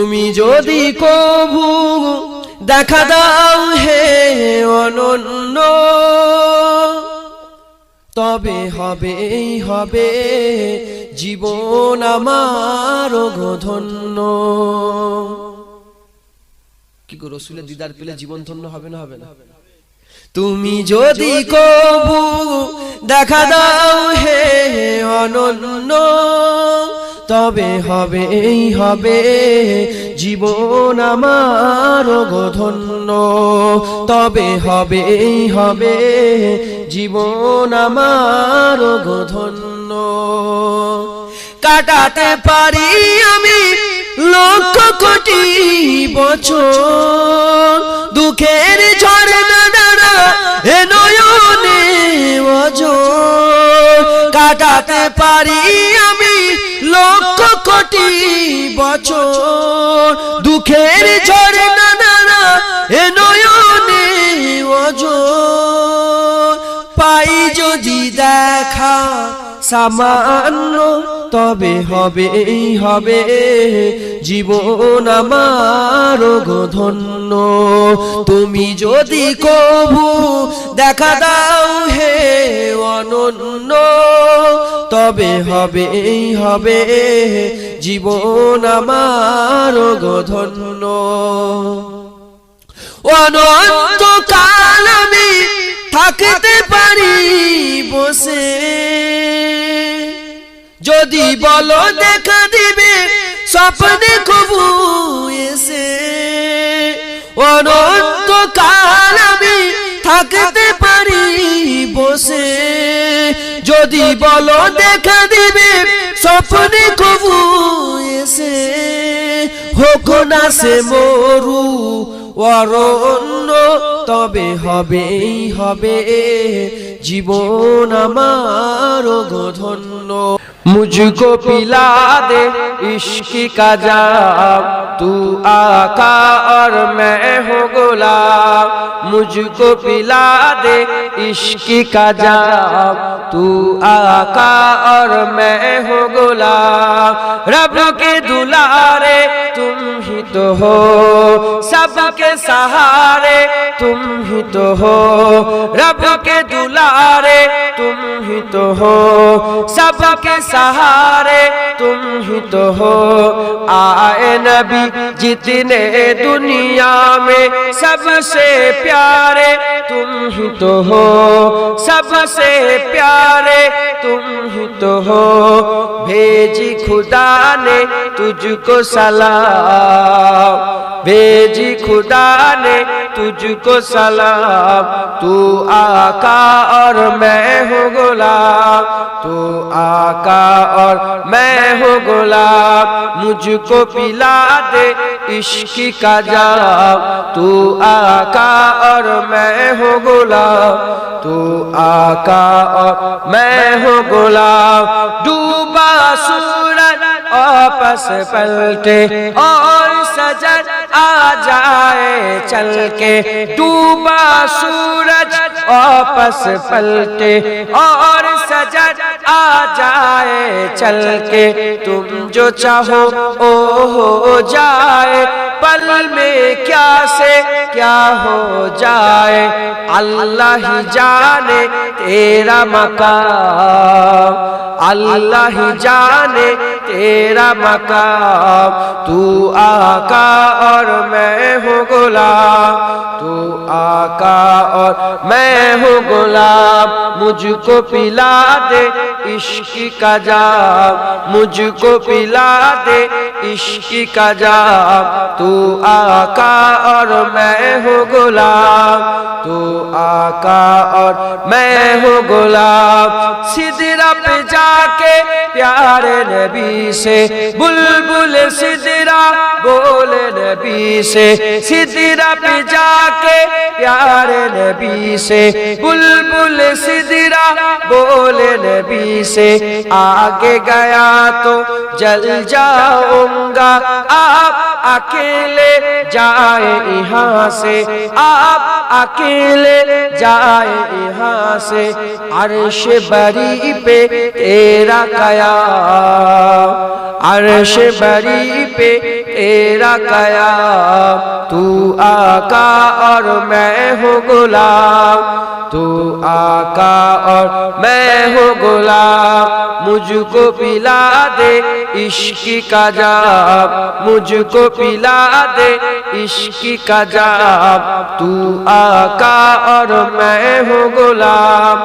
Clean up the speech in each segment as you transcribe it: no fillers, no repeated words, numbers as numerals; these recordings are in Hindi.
তুমি যদি কভু দেখা দাও হে অনন্য, তবে হবেই হবে জীবন আমার ধন্য। কি গো, রাসূলের দিদার পেলে জীবন ধন্য হবে না হবে না? তুমি যদি কভু দেখা দাও হে অনন্য, তবে হবেই হবে জীবন আমার ধন্য, তবে হবেই হবে জীবন আমার ধন্য। কাটাতে পারি আমি লক্ষ কোটি বছর, দুঃখের ঝর্ণা দ্বারা এ নয়নে অঝোর। কাটাতে পারি আমি লক্ষ কোটি বছর, দুঃখের ঝর্ণা দ্বারা এ নয়নে অঝোর। পাই যদি দেখা সামান্য, তবে হবেই হবে জীবন আমার ধন্য। তুমি যদি কভু দেখা দাও হে অনন্য, তবে হবেই হবে জীবন আমার ধন্য। অনন্তকাল আমি থাকতে পারি বসে, যদি বলো দেখা দিবে স্বপ্নে কবু এসে। অনন্তকাল আমি থাকতে পারি বসে, যদি বলো দেখা দিবে স্বপ্নে কবু এসে। হোক না সে মরু অরণ্য, তবে হবেই হবে জীবন আমার ধন্য। मुझको पिला दे इश्क का जाम, तू आका और मैं हूँ गुलाम। मुझको पिला दे इश्क का जाम, तू आका और मैं हूँ गुलाम। रब के दुलारे तुम ही तो हो, सबके सहारे तुम ही तो हो। रब के दुलारे तुम ही तो हो, सबके सहारे तुम ही तो हो। आए नबी जितने दुनिया में सबसे प्यारे तुम ही तो हो, सबसे प्यारे तुम ही तो हो। भेजी खुदा ने तुझको सलाम, भेजी खुदा ने तुझको सलाम। तू आका और मैं हूँ गुलाम, तू आका और मैं हूँ गुलाम। मुझको पिला दे इश्क का जाम, तू आका और मैं हूँ गुलाम, तू आका और मैं हूँ गुलाम। डूबा सूरज वापस पलटे और सजद आ जाए चल के। डूबा सूरज वापस पलटे और सजद आ जाए चल के। तुम जो चाहो ओ हो जाए, पल में क्या से क्या हो जाए। अल्लाह ही जाने तेरा मकाम, अल्लाह ही जाने तेरा मकाम। तू आका और मैं हूँ गुलाम, तू आका और मैं हूँ गुलाम। मुझको पिला दे इश्क का जाम, मुझको पिला दे इश्क का जाम। तू आका और मैं हूँ गुलाम, तू आका और मैं हूँ गुलाम। सिदरा पे जाके प्यारे नबी से, बुलबुल सिदरा बोले नबी से। सिदरा पे जाके प्यारे नबी से, बुलबुल सिदरा बोले नबी से। आगे गया तो जल जाऊंगा, आप अकेले जाए यहाँ से, आप अकेले जाए यहाँ से, अर्श बरी पे तेरा कयाम, अर्श बरी पे तेरा कयाम। तू आका और मैं हूँ गुलाम, तू आका और मैं हूँ गुलाम। मुझको पिला दे इश्क का जाम, मुझको पिला दे इश्क का जाम। तू आका और मैं हूँ गुलाम,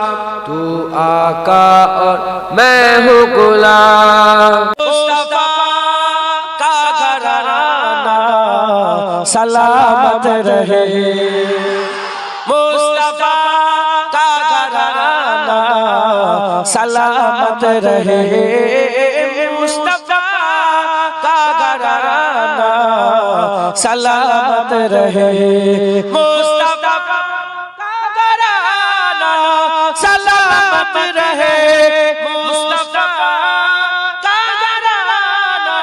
तू आका और मैं हूँ गुलाम। मुस्तफा का घराना सलामत रहे, मुस्तफा का घराना सलामत रहे, मुस्तफा का घराना सलामत रहे, मुस्तफा का घराना सलामत रहे, मुस्तफा का घराना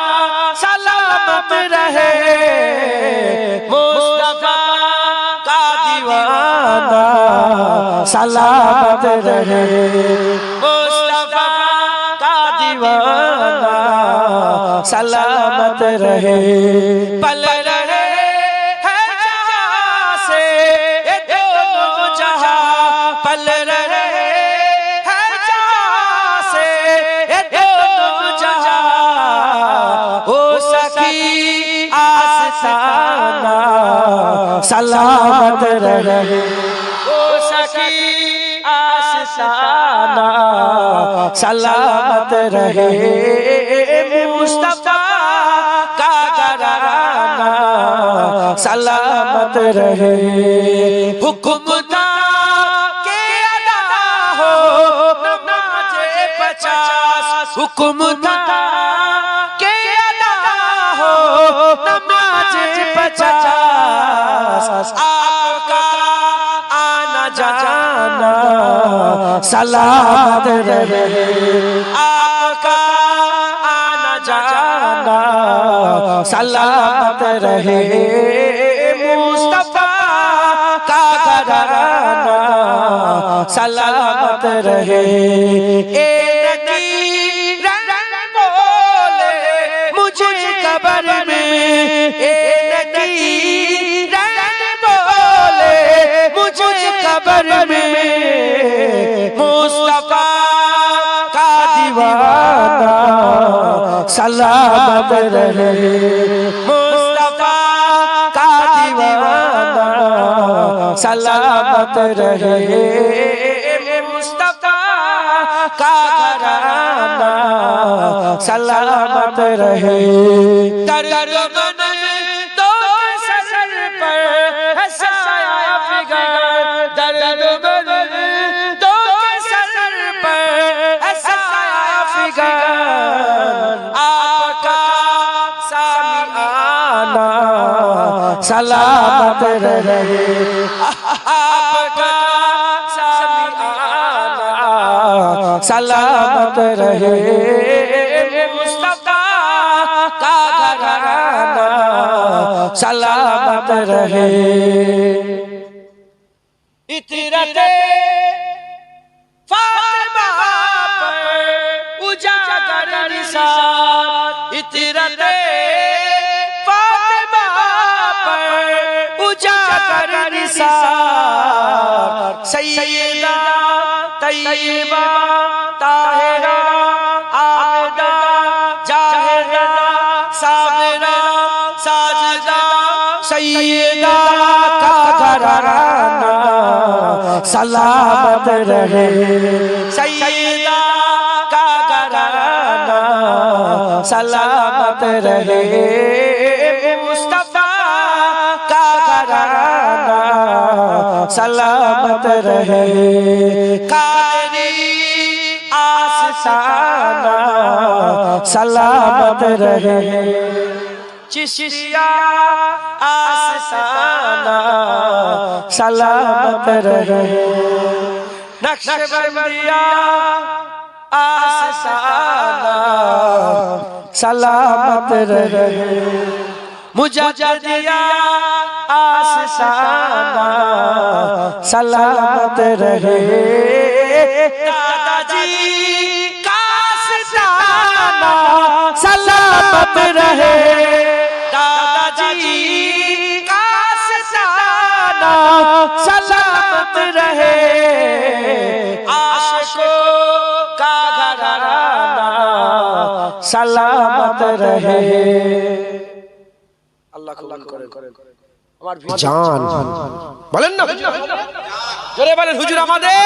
सलामत रहे, मुस्तफा का दीवाना सलामत रहे, मुस्तफा का दीवाना सलामत रहे। पल रहे है जहाँ से ये दोनों जहाँ, पल रहे है जहाँ से ये दोनों जहाँ। ओ सखी आस्ताना सलामत रहे, ओ सखी आस्ताना सलामत रहे, मुस्तफा का घराना सलामत रहे। हुक्म था के अदा हो नमाज़े 50, हुक्म था के अदा हो नमाज़े 50। आपका आना जाना सलामत रहे, आपका आना जाना सलामत रहे, मुस्तफा का घराना सलामत रहे। ए नकी रंग बोले मुझे कब्र में, ए नकी रंग बोले मुझे कब्र में, मुस्तफा का दीवाना सलामत रहे, मुस्तफा का दीवाना सलामत रहे, मुस्तफा का घराना सलामत रहे। दर्द मन तो सर पर है साया फिगर, दर्द मन तो सर पर है साया फिगर। आपका सामिआना सलामत रहे, आपका सामिआना सलामत रहे, मुस्तफा का घराना सलामत रहे। इतरते फातिमा पर उजागर निसार, इतरते फातिमा पर उजागर निसार। सैयदा तैयबा ताहिरा आबिदा जाहिदा साबिरा साजिदा, सैयदा का घराना सलामत रहे, सैयदा का घराना सलामत रहे, मुस्तफा का घराना सलामत रहे। कादरी आस्ताना सलामत रहे, चिश्तिया आस्ताना सलामत रहे, नक्शबंदिया आस्ताना सलामत रहे, मुजद्दिया आस्ताना सलामत रहे दादाजी का आस्ताना सलामत रहे दादाजी का आस्ताना सलामत रहे आशिकों का घराना सलामत रहे अल्लाह कबूल करे আমার জান বলেন না জোরে বলেন হুজুর আমাদের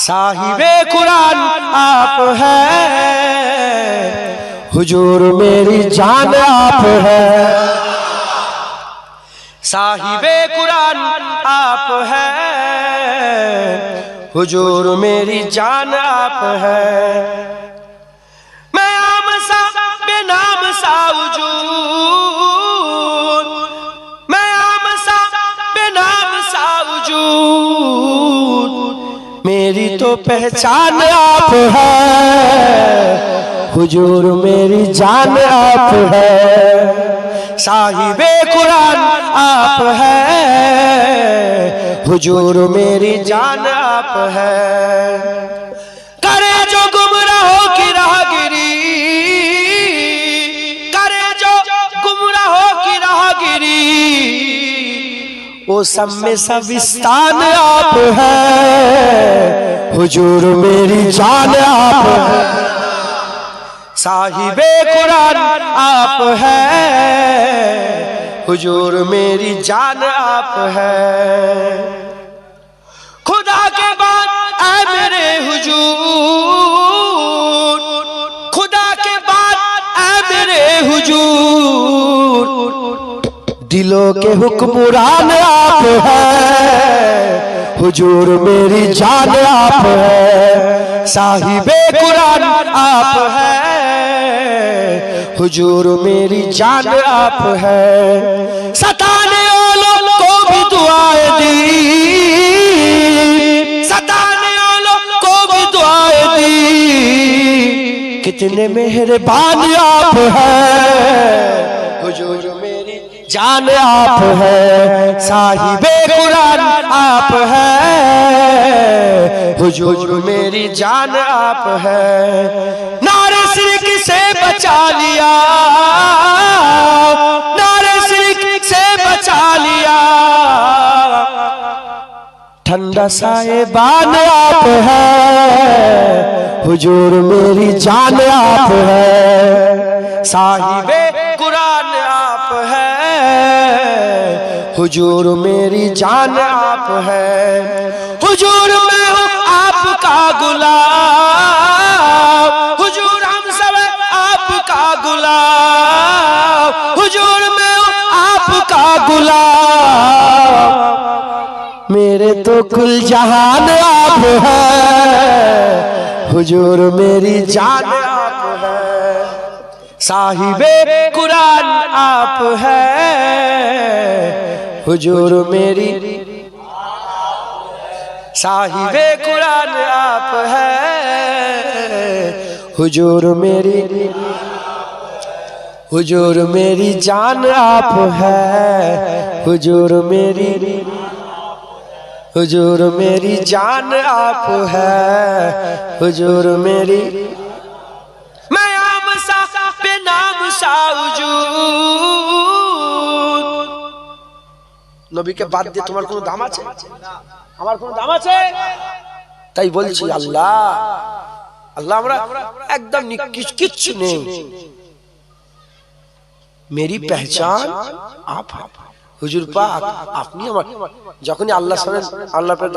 साहिबे कुरान आप हैं हुजूर मेरी जान आप हैं साहिबे कुरान आप हैं हुजूर मेरी जान आप हैं मैं आम सा बेनाम सा वजूद मैं आम सा बेनाम सा वजूद मेरी तो पहचान आप है हुजूर मेरी जान आप है साहिबे कुरान आप है हुजूर मेरी जान आप है करे जो गुमराहों की राहगिरी करे जो गुमराहों की राहगिरी वो सब में सब स्थान आप है हुजूर मेरी जान आप है साहिबे कुरान आप है हुजूर मेरी जान आप है खुदा के बाद ऐ मेरे हुजूर खुदा के बाद ऐ मेरे हुजूर दिलों के हुक्मरान आप हैं हुजूर मेरी जान आप है साहिबे कुरान आप है हुजूर मेरी जान आप है सताने वालों को भी दुआएं दी सताने वालों को भी दुआएं दी कितने मेहरबान आप हैं हुजूर मेरी जान आप है साहिबे कुरान आप है हुजूर मेरी जान आप है नारे शिरक से बचा लिया नारे शिरक से बचा लिया ठंडा साहिबान आप है हुजूर मेरी जान आप है साहिबे कुरान आप है हुजूर मेरी जान आप है हुजूर मैं हूँ आपका गुलाम हुजूर हम सब आपका गुलाम हुजूर मैं हूँ आपका गुलाम मेरे तो कुल जहान आप है हुजूर मेरी जान आप है साहिबे कुरान आप है हुजूर मेरी साहिबे कुरान आप है हुजूर मेरी जान आप है हुजूर मेरी जान आप है हुजूर मेरी मैं आम सा बेनाम सा वजूद नबी के बाद দিয়ে তোমার কোনো দাম আছে আমার কোনো দাম আছে তাই বলছি আল্লাহ আল্লাহ আমরা একদম কিচ্ছু নেই मेरी पहचान आप হুজুর পাক আপনি আমার যখনই আল্লাহ সামনে আল্লাহ পাক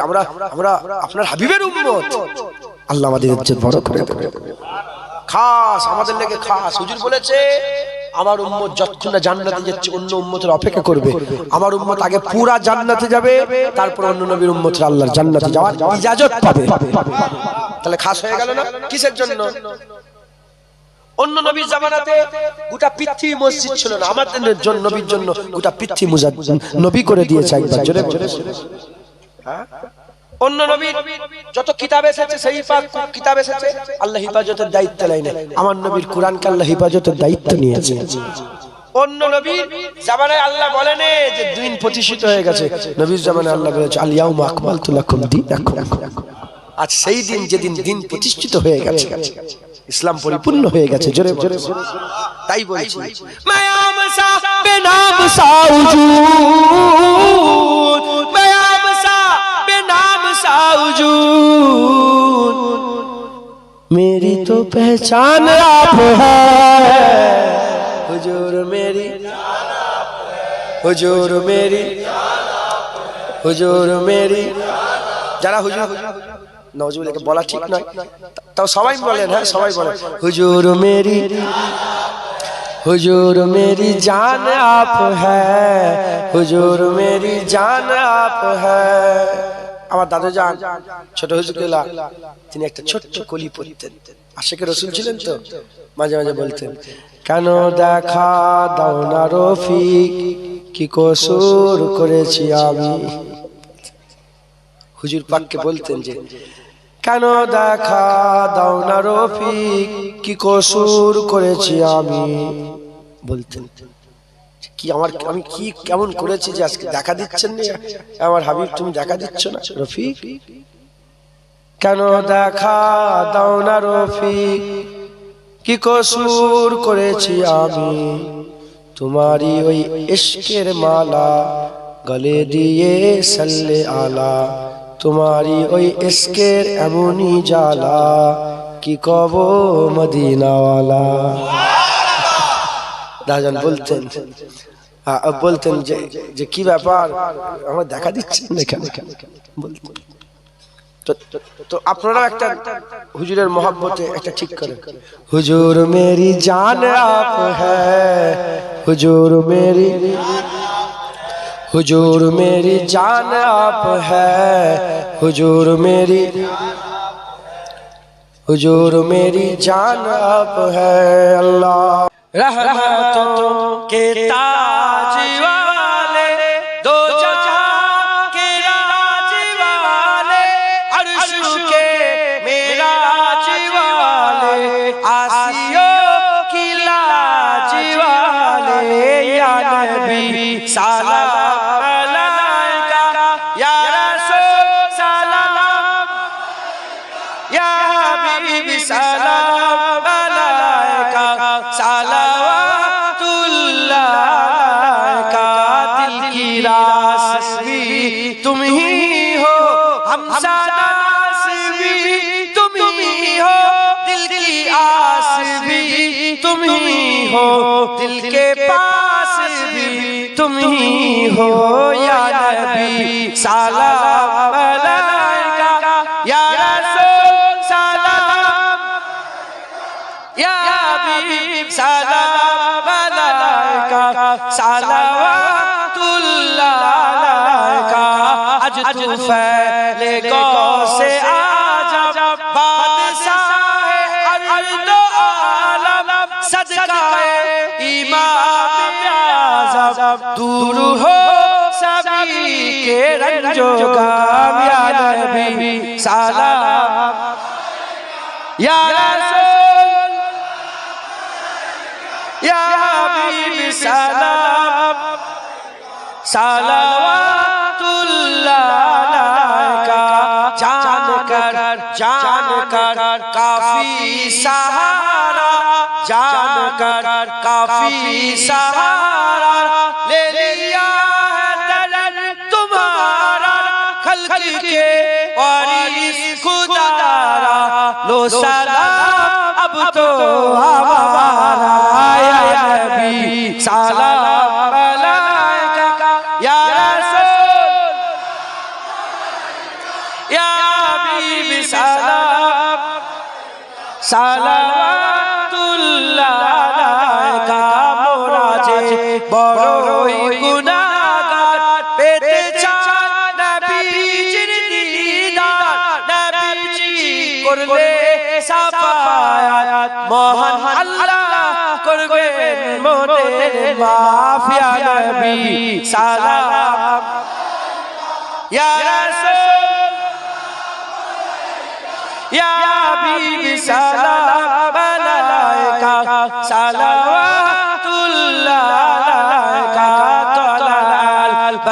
আমরা আমরা আপনার হাবিবের উম্মত আল্লাহ আমাদের ইজ্জত বড় করে দেবে খাস আমাদের লেগে খাস হুজুর বলেছে আমার উম্মত যতক্ষণ না জান্নাতে যাচ্ছে অন্য উম্মতের অপেক্ষা করবে আমার উম্মত আগে পুরা জান্নাতে যাবে তারপর অন্য নবীর উম্মতরা আল্লাহর জান্নাতে যাওয়ার ইজাজত পাবে তাহলে খাস হয়ে গেল না কিসের জন্য অন্য নবীর জামানাতে গোটা পৃথিবী মসজিদ ছিল না আমাদের জন্য নবীর জন্য গোটা পৃথিবী নবী করে দিয়েছে একবার জোরে হ্যাঁ অন্য নবীর যত কিতাব এসেছে সেই কিতাব এসেছে আল্লাহ হেফাজতের দায়িত্ব নেয় না আমার নবীর কুরআনকে আল্লাহ হেফাজতের দায়িত্ব নিয়েছে অন্য নবীর জামানায় আল্লাহ বলেন যে দিন প্রতিষ্ঠিত হয়ে গেছে, নবীর জামানায় আল্লাহ বলেছে আল ইয়াউমা আকমালতু লাকুম দীনাকুম। আজ সেই দিন যেদিন দিন প্রতিষ্ঠিত হয়ে গেছে, ইসলাম পরিপূর্ণ হয়ে গেছে। জোরে জোরে তাই বলছি মায়াম সা বেনাম সাউজুদ, মায়াম সা বেনাম সাউজুদ, मेरी तो पहचान आप है हुजूर मेरी, हुजूर मेरी, हुजूर मेरी। যারা হুজুর নওজুবিল্লাহকে বলা ঠিক নয়, তাও সবাই বলেন, হ্যাঁ সবাই বলেন হুজুর মেরি, हुजूर मेरी जान आप है, हुजूर मेरी जान आप है। আমার দাদু জান ছোট হুজুরগুলা তিনি একটা ছোট্ট কলি পড়তেন, আশিকে রাসূল ছিলেন তো, মাঝে মাঝে বলতেন কেন দেখা দাও না রফিক কি কসুর করেছি আমি। হুজুর পাককে বলতেন যে কেন দেখা দাও না রফিক কি কসুর করেছি আমি। বলতেন কি আমি কি কেমন করেছি যে আজকে দেখা দিচ্ছেন না আমার হাবিব, তুমি দেখা দিচ্ছ না রফিক, কেন দেখা দাও না রফিক কি কসুর করেছি আমি। তোমারই ওই ইশকের মালা গলে দিয়ে সাল্লে আলা, তোমারই ওই ইশকের এমনই জ্বালা কি কব মদিনাওয়ালা। দাজান বলতেন বলতেন যে কি ব্যাপার আমার দেখা দিচ্ছেন না কেন বলতেন। তো আপনারা একটা হুজুরের মোহাব্বতে একটা ঠিক করেন হুজুর মেরি জান আপ হ্যায়, হুজুর মেরি, हुजूर मेरी जान आप है, हुजूर मेरी, हुजूर मेरी जान आप है। अल्लाह रहमतों के ताज वाले, दो जहां के राज वाले, अर्श के मेराज वाले, आसियों की लाज वाले, या नबी सलाम सलाम अलैका सलावतुल्लाह का। दिल की रास भी तुम ही हो, हमसा नास भी तुम ही हो, दिल की आस भी तुम ही हो, दिल के पास भी तुम ही हो, या नबी सलाम अलैका, या सलाम अलैका सलावतुल्लाह का। आज तू फैले गौ से आजा बादशाह अर्द आलम, सदकाए इमाम आज़म, दूर हो सभी के रंजो गम, या नबी सलाम, या या हबीब सलाम सलावतुल्लाह का। जान कर काफी सहारा, जान कर काफी सहारा, ले लिया है दलन तुम्हारा, खल्क के वारिस खुदारा, लो सलाम अब तो हमारा, या नबी सलाम अलैका, या रसूल, या हबीब सलाम सलावतुल्लाह का। मोरा जे बड़ोई गुनाहगार पेते चाँद नबीजिर दीदार, नबीजी करले साफायात, मोहन अल्लाह करबेन मोদের মাফ, या नबी सलाम, या रसूल, या हबीब सलाम अलैका सलावतुल्लाह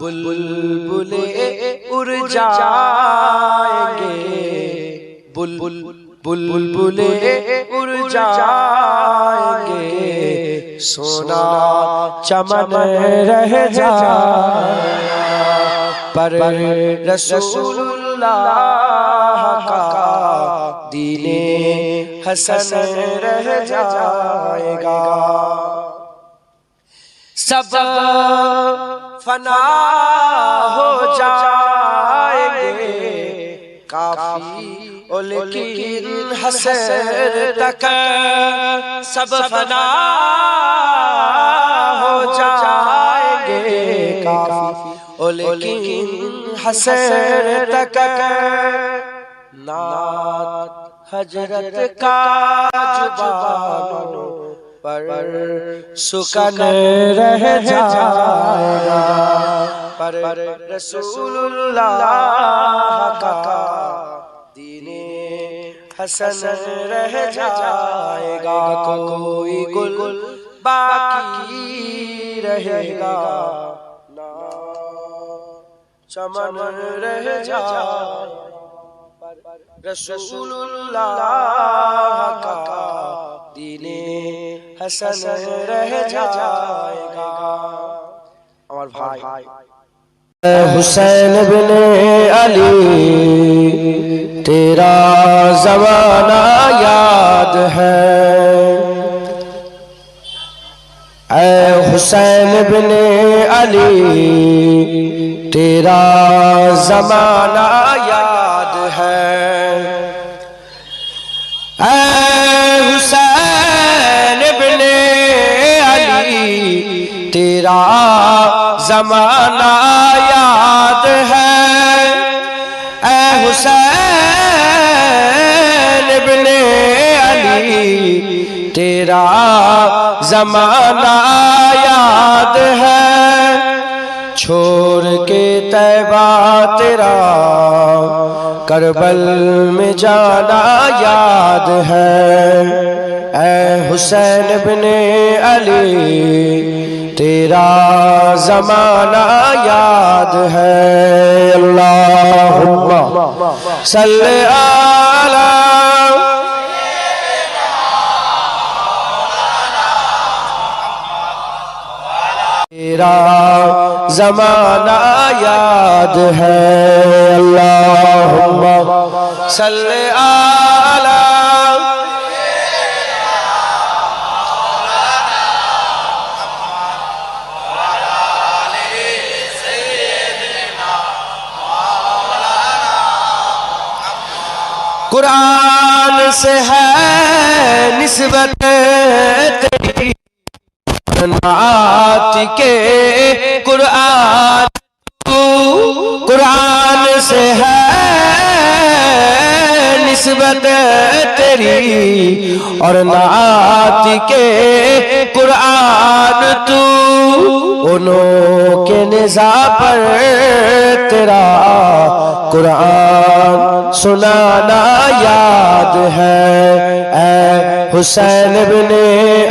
बुलबुले उड़ जाएंगे, बुलबुले उड़ जाएंगे, सोना चमन रह जाएगा, पर रसूलुल्लाह का दीने हसन रह जाएगा। सब फना हो जाएंगे, काफी लेकिन हसर तक सब फना हो जाएंगे, काफी लेकिन हसर तक नात हजरत का जुबानों पर सुकन रह जाएगा, पर रसूलुल्लाह का दीने हसन रह जाएगा, कोई गुल बाकी रहेगा ना चमन रह जाएगा, रसूलुल्लाह का दीने हसन रह जाएगा। আমার ভাই हुसैन बिन अली तेरा ज़माना याद है, ऐ हुसैन बिन अली तेरा ज़माना याद है, ऐ हुसैन बिन अली तेरा ज़माना याद है, ऐ हुसैन बिन अली तेरा ज़माना याद है, छोड़ के तैबा तेरा करबल में जाना याद है, ऐ हुसैन बिन अली तेरा ज़माना याद है। अल्लाहुम्मा सल्ली अला तेरा ज़माना याद है, अल्लाहुम्मा सल्ली अला कुरान से है निस्बत तेरी नात के, कुरान कुरान से है निस्बत तेरी और नात के, कुरान तू उन्हों के निज़ा पर तेरा कुरान सुनाना याद है, ऐ हुसैन बिन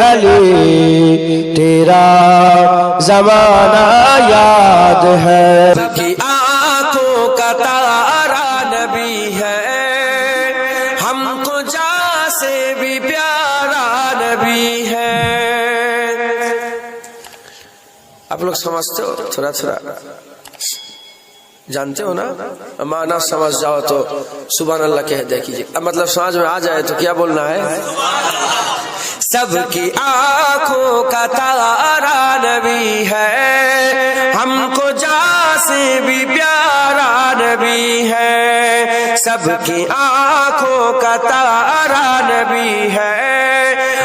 अली तेरा ज़माना याद है। सबकी आँखों का तारा नबी है, हमको जान से भी प्यारा नबी है। आप लोग समझते हो, थोड़ा थोड़ा जानते हो ना, माना समझ जाओ तो सुभान अल्लाह कह दे कीजिए, मतलब समझ में आ जाए तो क्या बोलना है। सबकी आँखों का तारा नबी है, हमको जान से भी प्यारा नबी है, सबकी आँखों का तारा नबी है,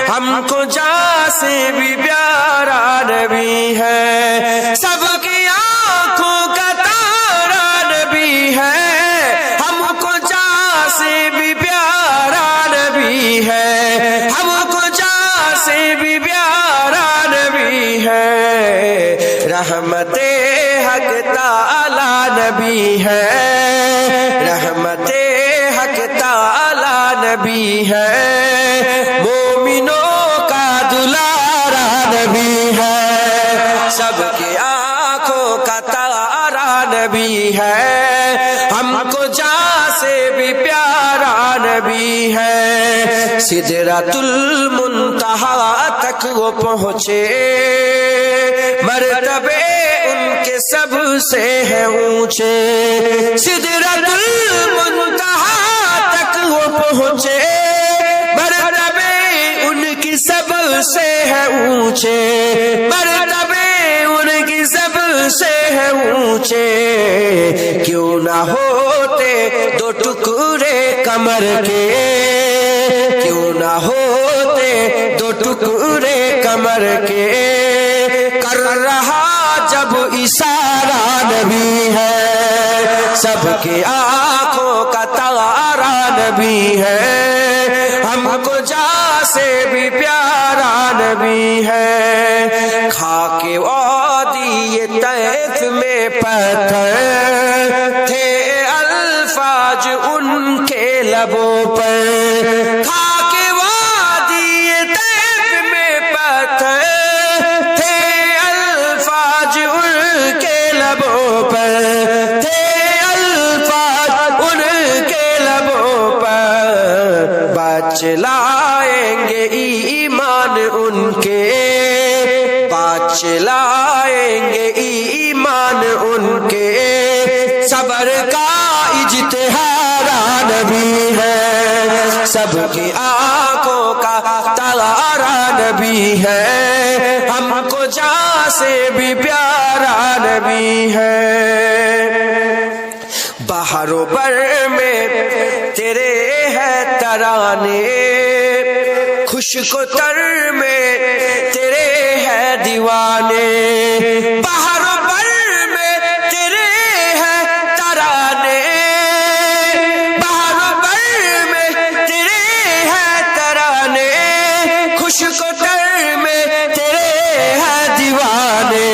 हमको जान से भी प्यारा नबी है, सबकी आँखों का तारा नबी है, हमको जान से भी प्यारा नबी है, हमको जान से भी प्यारा नबी है, रहमते हक ताला नबी है, रहमते हक ताला नबी है, मोमिनों का दुलारा नबी है, सबकी आँखों का तारा नबी है, हमको जान से भी प्यारा नबी है। सिदरतुल मुंतहा तक वो पहुँचे, मर्तबे उनके सबसे है ऊंचे। सिदरतुल मुंतहा तक वो पहुँचे, मर्तबे उनकी सबसे है ऊंचे, मर्तबे उनकी सबसे है ऊंचे। क्यों ना होते दो टुकड़े कमर के, क्यों ना होते दो टुकड़े कमर के। कर रहा जब इशारा नबी है, सबके आंखों का तारा नबी है, हमको जान से भी प्यारा नबी है। खाके वादी ये तैफ में पत्थर थे अल्फाज उनके लबों पर। खाके वादी ये तैफ में पत्थर थे अल्फाज उनके लबों पर, थे अल्फाज उनके लबों पर। बचलाएंगे ईमान उनके, बचलाएंगे ईमान उनके। सबर का इज्तिहारा नबी है, सबकी आंखों का तारा नबी है, हमको जान से भी प्यारा नबी है। बहारों पर में तेरे है तराने, खुशको तर में तेरे है दीवाने। बहारों पर में तेरे है तराने, बहारों पर में तेरे है तराने। खुशको तर में तेरे है दीवाने,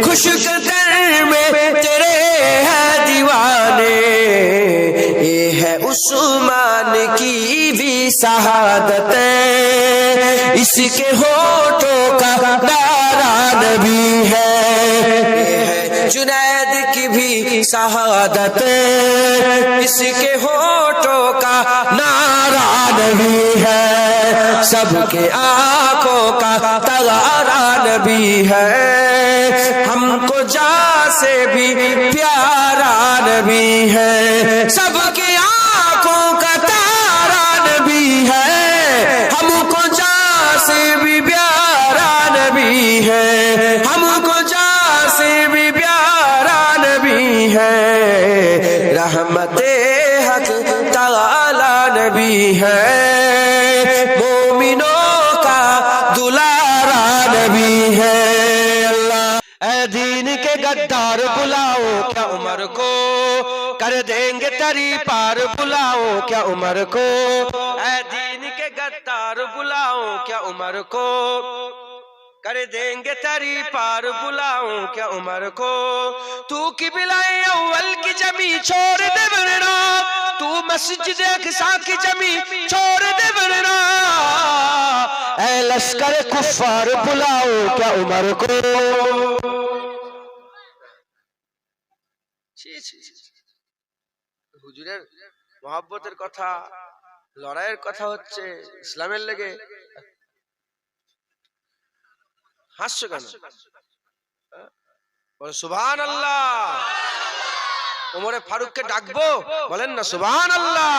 खुशको तर में तेरे है दीवाने। ये है उस्मान की भी शहादत, इसके होठों का नारा नबी है। ये है जुनैद की भी शहादत, इसके होठों का नारा नबी है। सबके आंखों का तारा नबी है, हमको जान से भी प्यारा नबी है। सबके आंखों का तारा नबी है, हमको जान से भी प्यारा नबी है, हमको जान से भी प्यारा नबी है। रहमते हक ताला नबी है, मोमिनों का दुलारा नबी है। अल्लाह ऐ दीन के गद्दार बुलाओ क्या उमर को, कर देंगे तरी पार बुलाओ क्या उमर को। ऐ दीन के गद्दार बुलाओ क्या उमर को, कर देंगे तरी पार बुलाओ क्या उमर को। तू की बिलाए अव्वल की जमी छोड़ दे वरना, तू मस्जिद अक़सा की जमी छोड़ दे वरना। ऐ लश्कर कुफ्फार बुलाओ क्या उमर को। হুজুরের মহব্বতের কথা, লড়াইয়ের কথা হচ্ছে ইসলামের লেগে, হাসছো কেন? সুবহানাল্লাহ। ওমরে ফারুককে ডাকবো, বলেন না সুবহানাল্লাহ।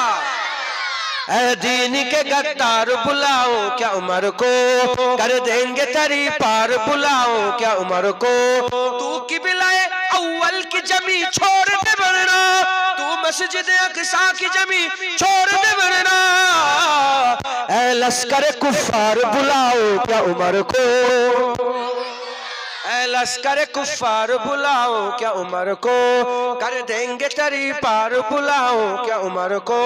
ऐ दीन के गद्दार बुलाओ क्या उमर को, कर देंगे तरी पार बुलाओ क्या उमर को। तू की बिलाए अव्वल की जमी छोड़ दे वरना, तू मस्जिद अक़सा की जमी छोड़ दे वरना। ऐ लश्कर कुफ्फार बुलाओ क्या उमर को, ऐ लश्कर कुफ्फार बुलाओ क्या उमर को। कर देंगे तरी पार बुलाओ क्या उमर को।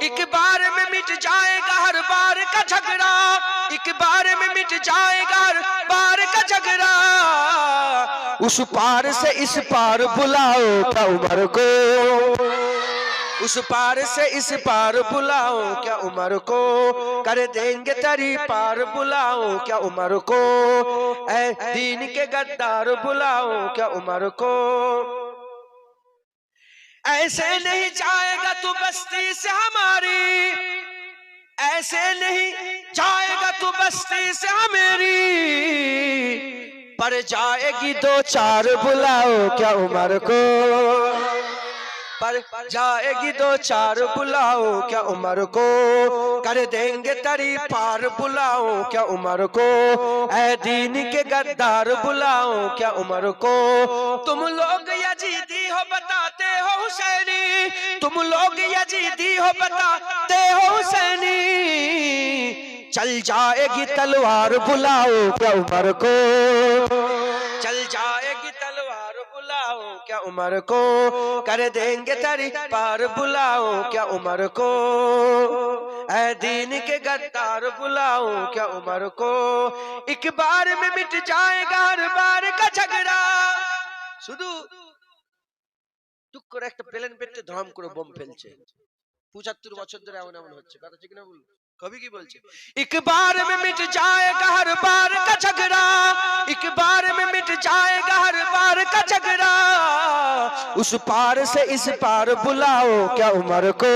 एक बार में मिट जाएगा हर बार का झगड़ा, एक बार में मिट जाएगा हर बार का झगड़ा। उस पार से इस पार बुलाओ क्या उमर को, उस पार से इस पार बुलाओ क्या उमर को। कर देंगे तरी पार बुलाओ क्या उमर को। ऐ दीन के गद्दार बुलाओ क्या उमर को। ऐसे नहीं जाएगा तू बस्ती से हमारी, ऐसे नहीं जाएगा तू बस्ती से हमारी, पर जाएगी दो चार बुलाओ क्या उमर को, पर जाएगी दो चार बुलाओ क्या उमर को, कर देंगे तरी पार बुलाओ क्या उमर को, ऐ दीन के गद्दार बुलाओ क्या उमर को। तुम लोग यजीदी हो बताते हो हुसैनी, तुम लोग यजीदी हो बताते हो हुसैनी, चल जाएगी तलवार बुलाओ क्या उमर को, चल जाएगी तलवार बुलाओ क्या उमर को, कर देंगे तरी पार बुलाओ क्या उमर को, ऐ दीन के गद्दार बुलाओ क्या उमर को। एक बार में मिट जाएगा हर बार का झगड़ा, শুধু টুক করে একটা প্লেন পেটে ধরাম করে বোম ফেলছে, 75 বছর ধরে এমন এমন হচ্ছে, কথা ঠিক না বল? कभी की बोलছে एक बार में मिट जाएगा हर बार का झगड़ा, एक बार में मिट जाएगा हर बार का झगड़ा, उस पार से इस पार बुलाओ क्या उमर को,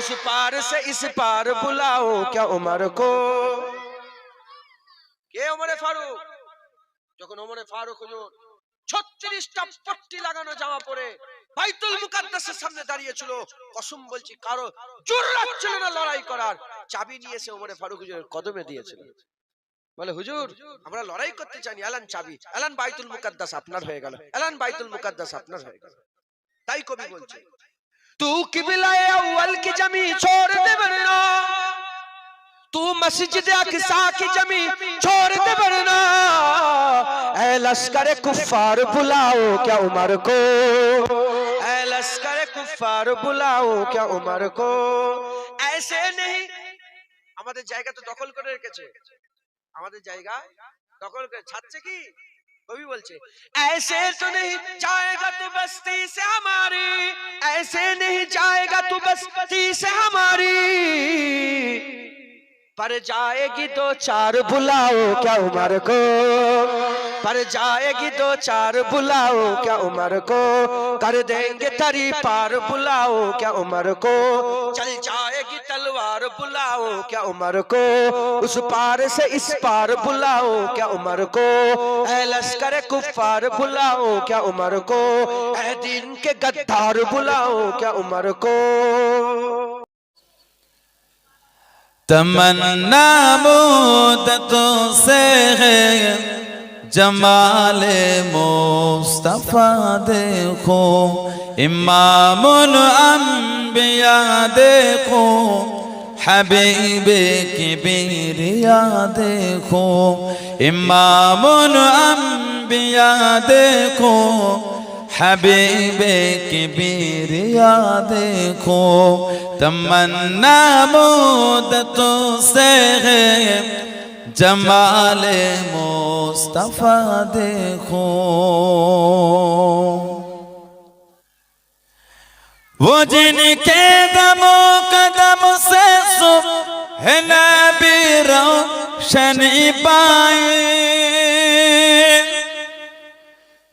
उस पार से इस पार बुलाओ क्या उमर को। কে ওমরে ফারুক? যখন ওমরে ফারুক হুজুর 36টা পট্টি লাগানো জামা পরে বাইতুল মুকাদ্দাসের সামনে দাঁড়িয়ে ছিল, কসম বলছি কারো জুররাত ছিল না লড়াই করার, চাবি নিয়ে এসে ওমরে ফারুক হুজুরের কদমে দিয়েছিল, বলে হুজুর আমরা লড়াই করতে চাইনি, এলান চাবি, এলান বাইতুল মুকাদ্দাস আপনার হয়ে গেল, এলান বাইতুল মুকাদ্দাস আপনার হয়ে গেল। তাই কবি বলছে तू किबलाए अव्वल की जमी छोड़ दे वरना, तू मस्जिद अक़सा की जमी छोड़ दे वरना, ऐ लश्कर कुफ्फार बुलाओ क्या उमर को, ऐ लश्कर कुफ्फार बुलाओ क्या उमर को। ऐसे नहीं, আমাদের জায়গা তো দখল করে রেখেছে, আমাদের জায়গা দখল করে ছাড়ছে কি कवि बोलছে ऐसे तो नहीं जाएगा तू बस्ती से हमारी, ऐसे नहीं जाएगा तू बस्ती से हमारी, पर जाएगी दो चार बुलाओ क्या उमर को, पर जाएगी दो चार बुलाओ क्या उमर को, कर देंगे तरी पार बुलाओ क्या उमर को, चल जाएगी तलवार बुलाओ क्या उमर को, उस पार से इस पार बुलाओ क्या उमर को, ऐ लश्कर कुफ्फार बुलाओ क्या उमर को, ऐ दीन के गद्दार बुलाओ क्या उमर को। तमन्ना मुद्दतों से है जमाले मुस्तफा देखो, इमामुल अंबिया देखो, हबीबे किबरिया देखो, इमामुल अंबिया देखो, हबीबे किबरिया देखो, तमन्ना मुद्दतों से है जमाले मुस्तफा देखो। वो जिनके दमो कदम से सुबह नबी रोशनी पाए,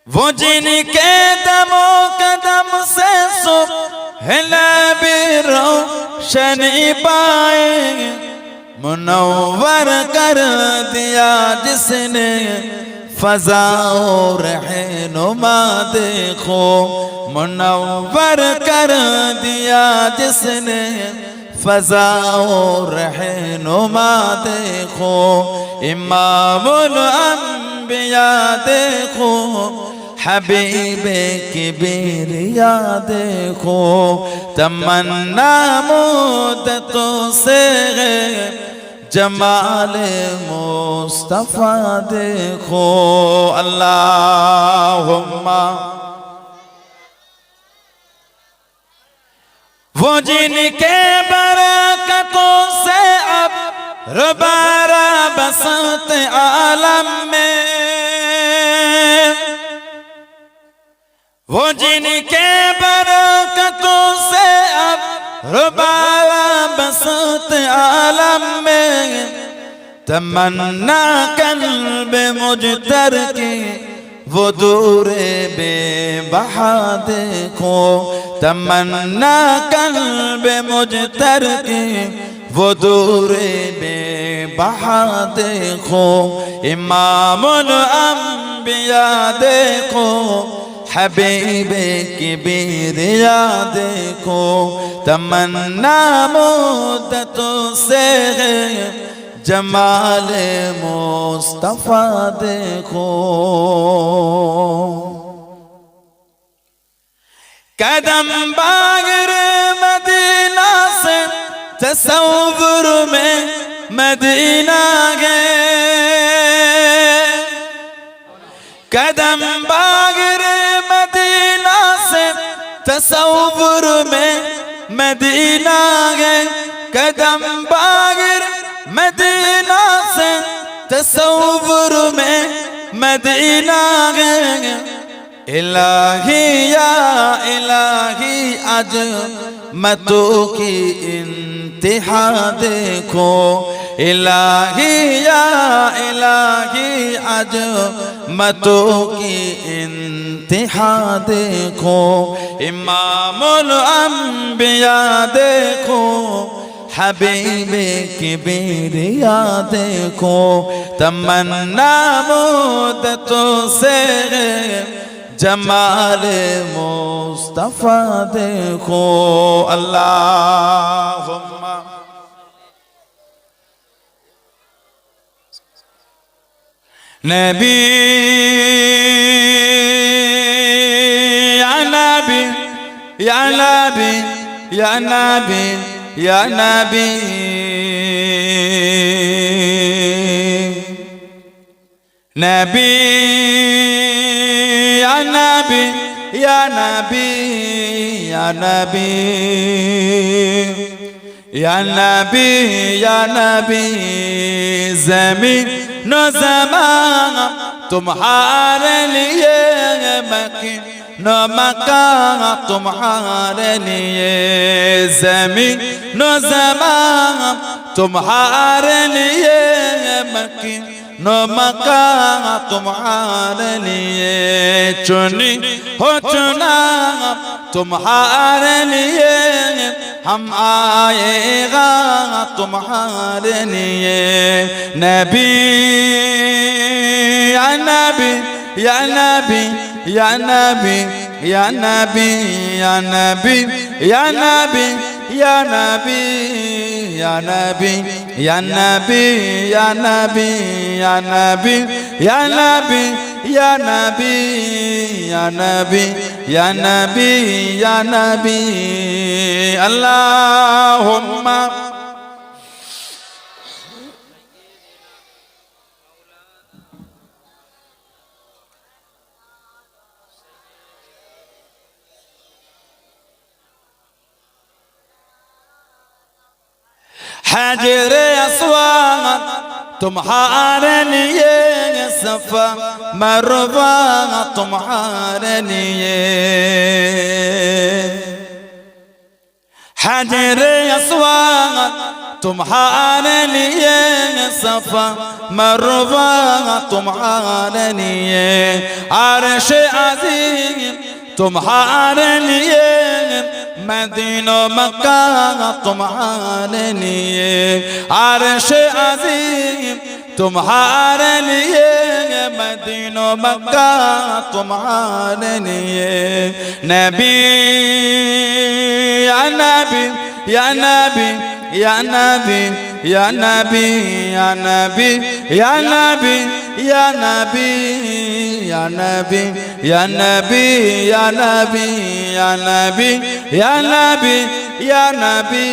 वो जिनके दमो कदम से सुबह नबी रोशनी पाए, मुनव्वर कर दिया जिसने फज़ा और रहनुमा देखो, मुनव्वर कर दिया जिसने फज़ा और रहनुमा देखो, इमामुल अंबिया देखो, हबीबे किबरिया देखो, तमन्ना मुद्दतों से है जमाले मुस्तफा देखो। अल्लाहुम्मा वो जिनके बरकतों से अब रुबारा बसत आलम में, वो जिनके बरकतों से अब रुबारा बसत आलम में, तमन्ना कल्ब मुजतर की वो दूरे बेबहा देखो, तमन्ना कल्ब मुजतर की वो दूरे बेबहा देखो, इमामुल अंबिया देखो, हबीबे किबरिया देखो, तमन्ना मुद्दतों से है, जमाले मुस्तफा देखो। कदम बागर मदीना से तसव्वुर में मदीना गए, कदम बागर मदीना से तसव्वुर में मदीना गए, कदम बागर मदीना से तसव्वुर में मदीना गए। इलाही या इलाही अज़मतों की इंतहा देखो, इलाही या इलाही अज़मतों की इंतहा देखो, इमामुल अंबिया देखो, हबीबे किबरिया देखो, तमन्ना मुद्दतों से जमाल मुस्तफा देखो। अल्लाहुम्मा नबी या नबी या नबी या नबी या नबी, नबी या नबी या नबी या नबी या नबी या नबी, ज़मीन न ज़मान तुम्हारे लिए, मकीन न मकान तुम्हारे लिए, ज़मीन न ज़मान तुम्हारे लिए, मकीन न मकान तुम्हारे लिए, चुनी हो चुना तुम्हारे लिए, हम आएगा तुम्हारे लिए। नबी या नबी या नबी या नबी या नबी या नबी या नबी या नबी या नबी या नबी या नबी या नबी या नबी या नबी या नबी या नबी या नबी। अल्लाहुम्मा हजर अस्वाद तुम्हारे लिए, सफा मरवा तुम्हारे लिए, हजर अस्वाद तुम्हारे लिए, सफा मरवा तुम्हारे लिए, अर्श अज़ीम तुम्हारे लिए, मदीना मक्का तुम्हारे लिए, अर्श अज़ीम तुम्हारे लिए, मदीना मक्का तुम्हारे लिए। नबी या नबी या नबी या नबी या नबी या नबी या नबी या नबी या नबी या नबी या नबी या नबी या नबी या नबी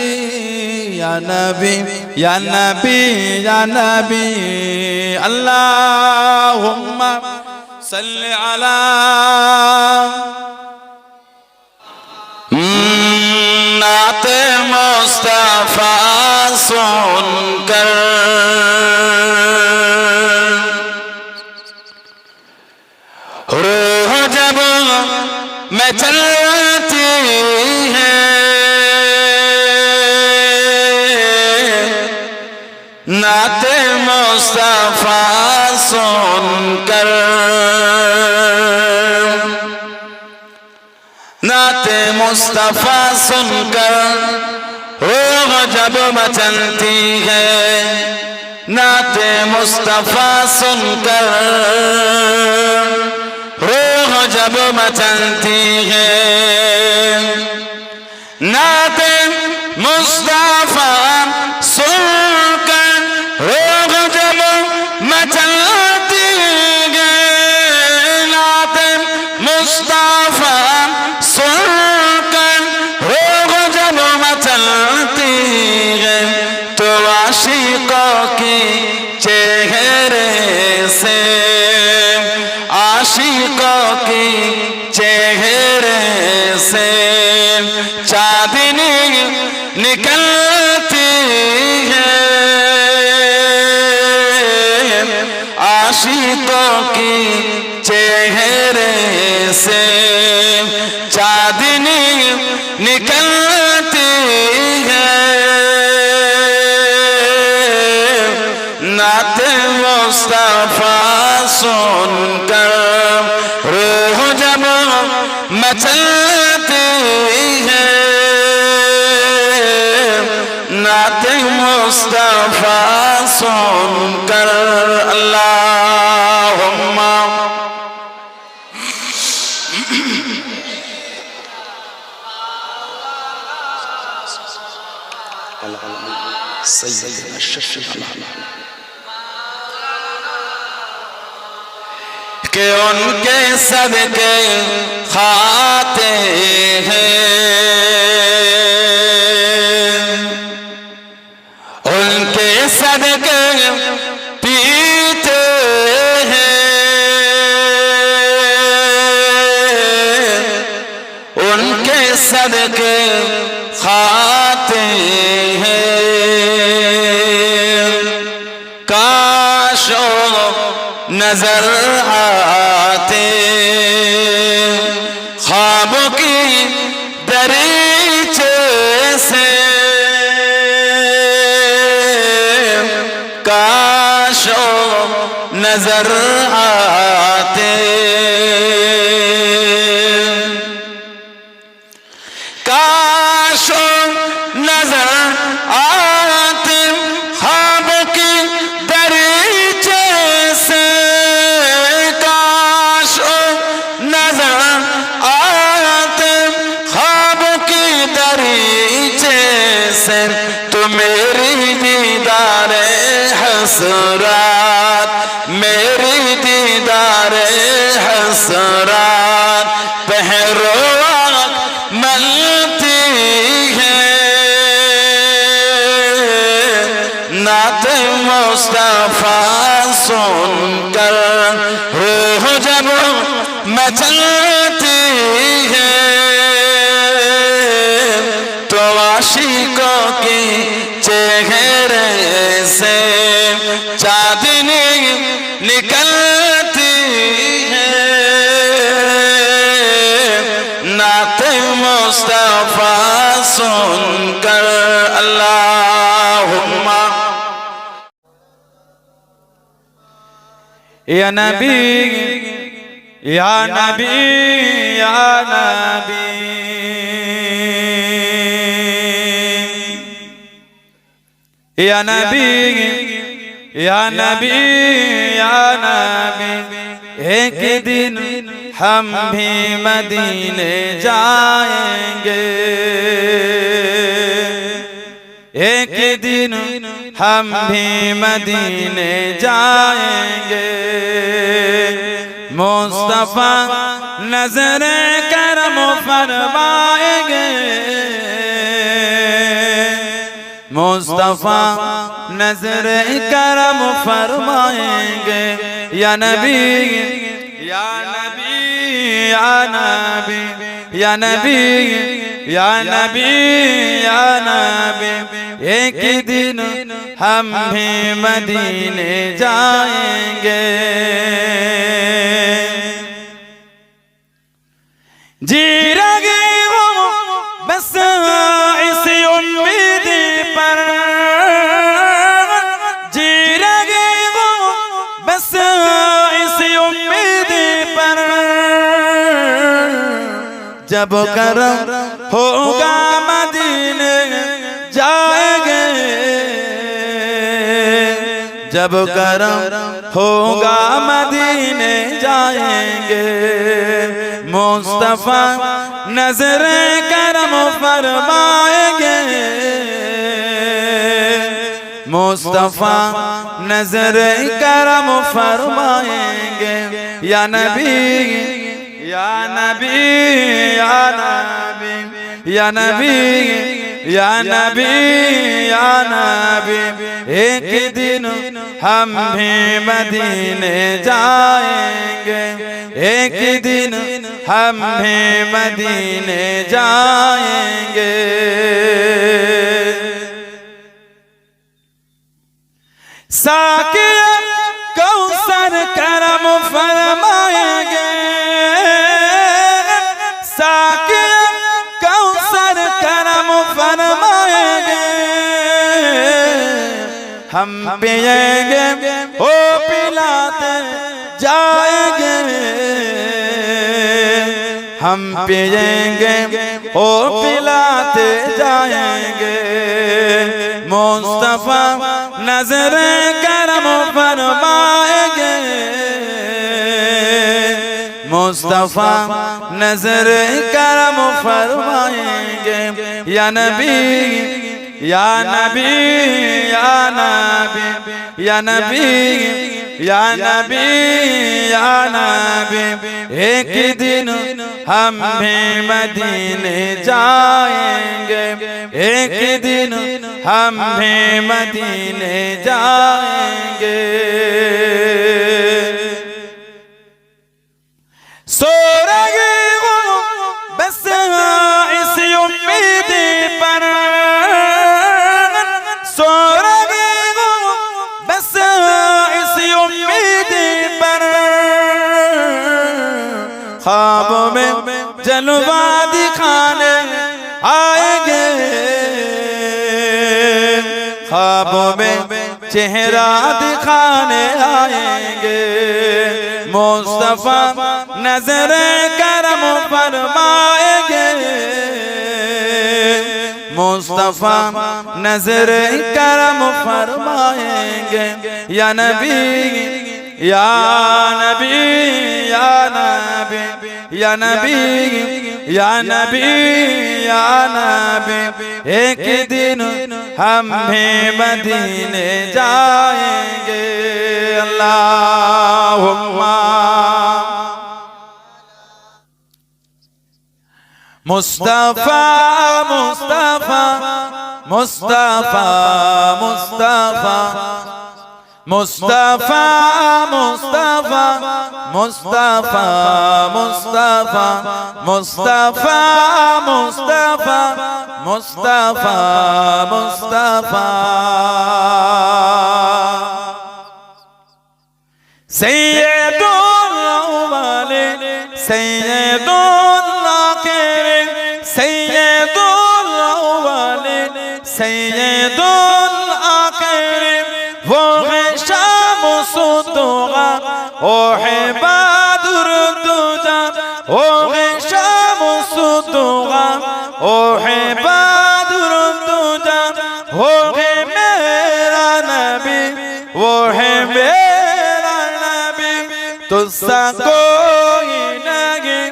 या नबी या नबी या नबी। अल्लाहुम्मा सल्लि अला नाते मुस्तफा सुनकर रूह जब मैं चलती है, नाते मुस्तफा सुनकर नाते मुस्तफा सुनकर रूह जब मचलती है, नाते मुस्तफा सुनकर रूह जब मचलती है, नाते मुस्तफा सुनकर रूह जब मचलती है, नाते मुस्तफा सुनकर रूह जब मचलती है, तो आशिकों के चेहरे से, आशिकों के चेहरे से चांदनी निकलती है, आशिकों के चेहरे से चांदनी निकलती है, नाते मुस्तफा सुनकर रूह जब मचलती है, नाते मुस्तफा सुनकर। अल्लाहुम्मा सैयदना शफ़ीअल्लाह कि उनके सदके खाते हैं, उनके सदके पीते हैं, उनके सदके खाते हैं, काश नजर आते ख्वाब की दरीचे से, काश नजर आते, काश नजर आते ख्वाब की दरीचे से, काश नजर आते ख्वाब की दरीचे से, तो मेरी दीदार हसरात, मेरी दीदार हसरात पहरो मलती है, नाते मुस्तफा सुनकर रूह जब मचलती है, तो आशिकों की चेहरे से चांदनी निकलती है, नाते मुस्तफा सुनकर। अल्लाहुम्मा या नबी या नबी या नबी या नबी या नबी या नबी, एक दिन हम भी मदीने जाएंगे, एक दिन हम भी मदीने जाएंगे, मुस्तफा नजरे करम फरमाएंगे, मुस्तफा नजरे करम फरमाएंगे, या नबी या नबी या नबी या नबी या नबी या नबी, एक दिन हम भी मदीने जाएंगे, जी रगे हो बस इस उम्मीद पर, जी रगे हो बस इस उम्मीद पर, जब करम होगा मदीने जाएंगे, जब करम होगा मदीने जाएंगे। मुस्तफा नजर करम फरमाएंगे, मुस्तफा नजर करम फरमाएंगे। या नबी या नबी या नबी या नबी या नबी या नबी, एक दिन हम भी मदीने जाएंगे, एक दिन हम भी मदीने जाएंगे। साकिया कौसर करम फरमाएंगे, साकिया कौसर करम फरमाएंगे। हम पिएंगे ओ पिलाते जाएंगे, हम पिएंगे ओ पिलाते जाएंगे। मुस्तफा नजर करम फरमाएंगे, मुस्तफा नजर करम फरमाएंगे। या नबी या नबी या नबी या नबी या नबी या नबी, एक दिन हम भी मदीने जाएंगे, एक दिन हम भी मदीने जाएंगे। सो रही हूँ बस इसी उम्मीद पर, सो रही हूँ बस इसी उम्मीद पर। ख्वाबों में जलवा दिखाने आएंगे, ख्वाबों में चेहरा दिखाने आएंगे। मुस्तफा नजर करम फरमाएंगे, मुस्तफा नजर करम फरमाएंगे। या नबी या नबी या नबी या नबी या नबी या नबी, एक दिन हम भी मदीने जाएंगे। अल्लाहुम्मा मुस्तफा मुस्तफा मुस्तफा मुस्तफा मुस्तफा मुस्तफा मुस्तफा मुस्तफा मुस्तफा मुस्तफा मुस्तफा मुस्तफा सैयदुल अव्वलीन सैयदुल आखिरीन सैयदुल अव्वलीन सैयदुल आखिरीन, वो है शामुसुद्दुआ ओ है बदर दुजा, वो है शामुसुद्दुआ ओ है बदर दुजा, वो है मेरा नबी वो है मेरा नबी। तुझसा कोई नहीं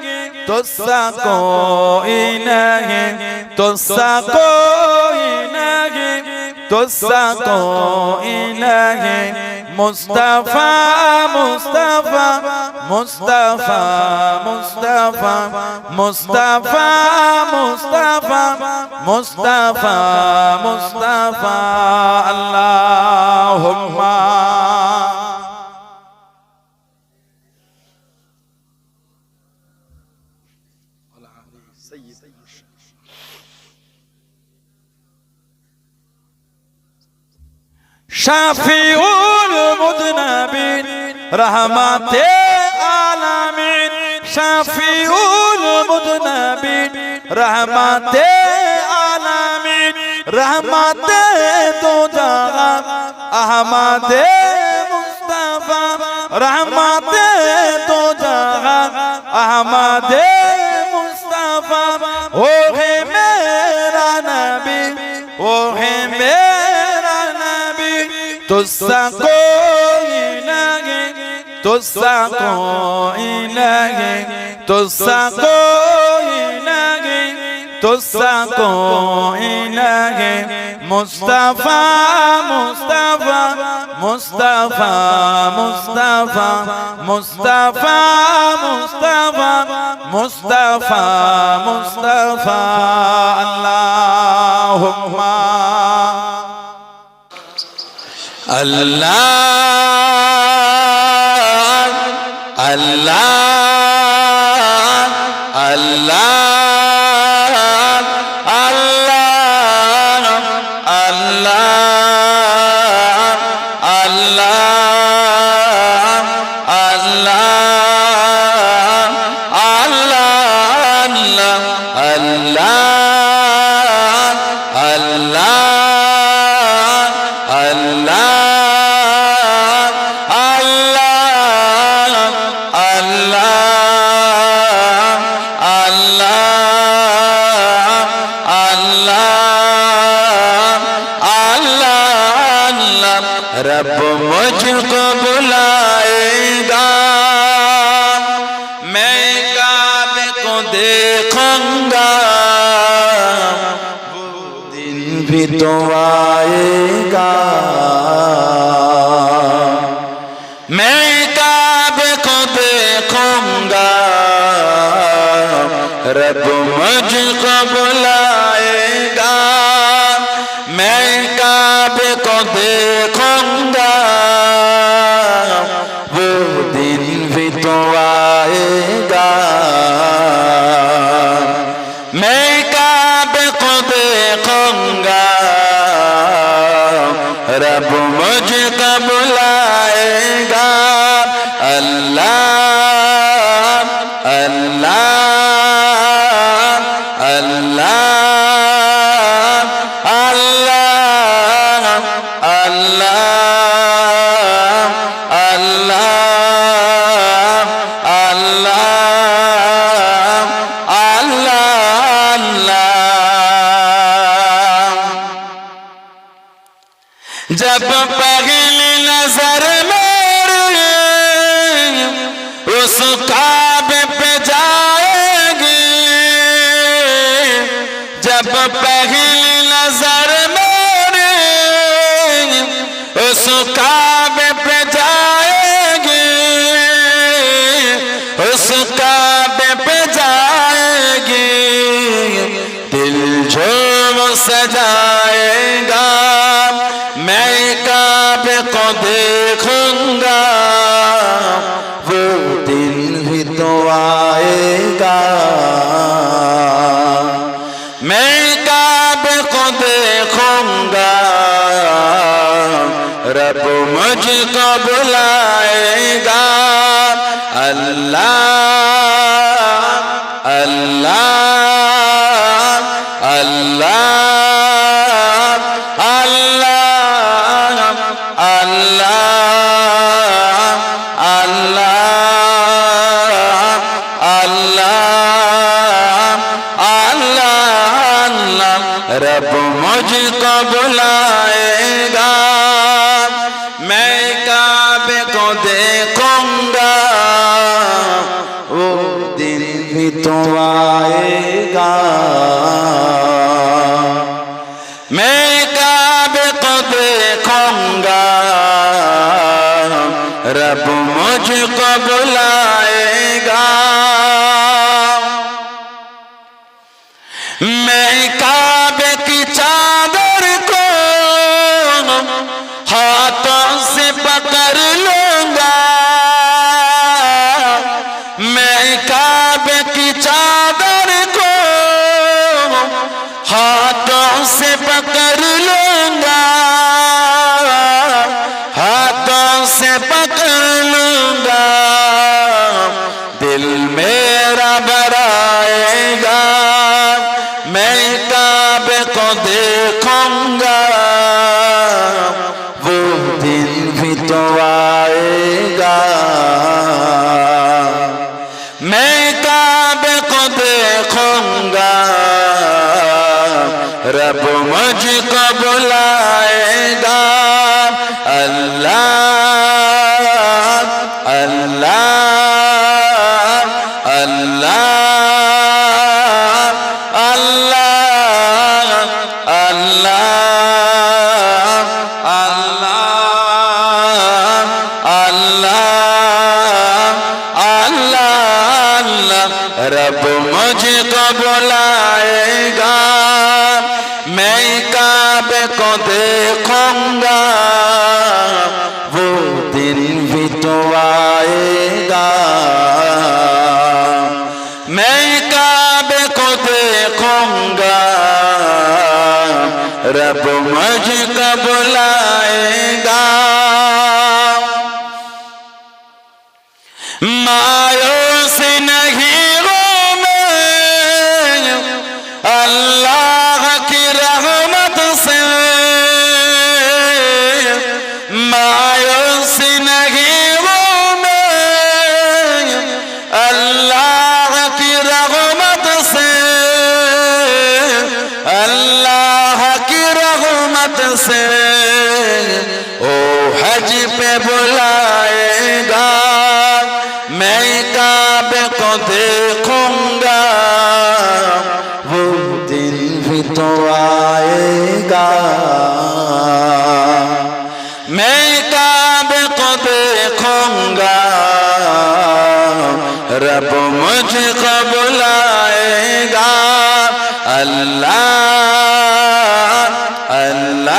तुझसा कोई नहीं तुझसा कोई नहीं तुझसा कोई नहीं। मुस्तफा मुस्तफा मुस्तफा मुस्तफा मुस्तफा मुस्तफा मुस्तफा मुस्तफा। अल्लाहुम्मा शाफिउल मुज़नबिन रहमते आलमीन, शाफिउल मुज़नबिन रहमते आलमीन, रहमते दो जहां अहमदे मुस्तफा, रहमते दो जहां अहमदे मुस्तफा। ओ है मेरा नबी, ओ है मेरा नबी, तुझसा कोई नहीं, तुझसा कोई नहीं, तुझसा कोई नहीं, तुझसा कोई नहीं, मुस्तफा मुस्तफा मुस्तफा मुस्तफा मुस्तफा मुस्तफा मुस्तफा मुस्तफा अल्लाहुम्मा अल्लाह अल्लाह अल्लाह रब मुझको बुलाएगा, मैं काबे को देखूंगा, वो दिन भी तो आएगा। मैं काबे को देखूंगा, रब मुझको बुलाएगा, मैं काबे को देखूंगा, वो दिन भी तो आएगा। मैं काबे को देखूंगा, रब मुझको बुलाएगा। अल्लाह अल्लाह अल्लाह अल्लाह अल्लाह अल्लाह अल्लाह अल्लाह। जब पहली नजर मेरी उस काबे पे जाएगी, जब पहली नजर मेरी उस काबे पे जाएगी, उस काबे पे जाएगी, दिल झूम सजाएगा, मैं काबे को देखूंगा, वो दिन भी तो आएगा। मैं काबे को देखूंगा, रब मुझको बुलाएगा। अल्लाह अल्लाह अल्लाह अल्लाह अल्लाह अल्लाह अल्लाह अल्लाह। रब मुझको बुलाएगा, मैं काबे को देखूंगा, वो दिन भी तो आएगा। मैं काबे को देखूंगा, रब मुझको बुलाएगा। मैं काबे की चादर को हाथों से पकड़ लूंगा, मैं काबे की चादर को हाथों से पकड़ लूंगा, हाथों से पकड़ लूंगा, दिल मेरा भराएगा, मैं काबे को देखूंगा, वो दिन भी तो आएगा। मैं काबे को देखूंगा, रब मुझको बुलाएगा, मैं काबे को देखूंगा, वो दिन भी तो आएगा। मैं काबे को देखूंगा, रब मुझको बुलाएगा। मायूस नहीं हूँ मैं अल्लाह की रहमत से, मायूस नहीं हूँ मैं अल्लाह की रहमत से, अल्लाह की रहमत से। ओ हज पे बुलाएगा, मैं काबे को देखूंगा, वो दिन भी तो आएगा। मैं काबे को देखूंगा, रब मुझको बुलाएगा। अल्लाह अल्लाह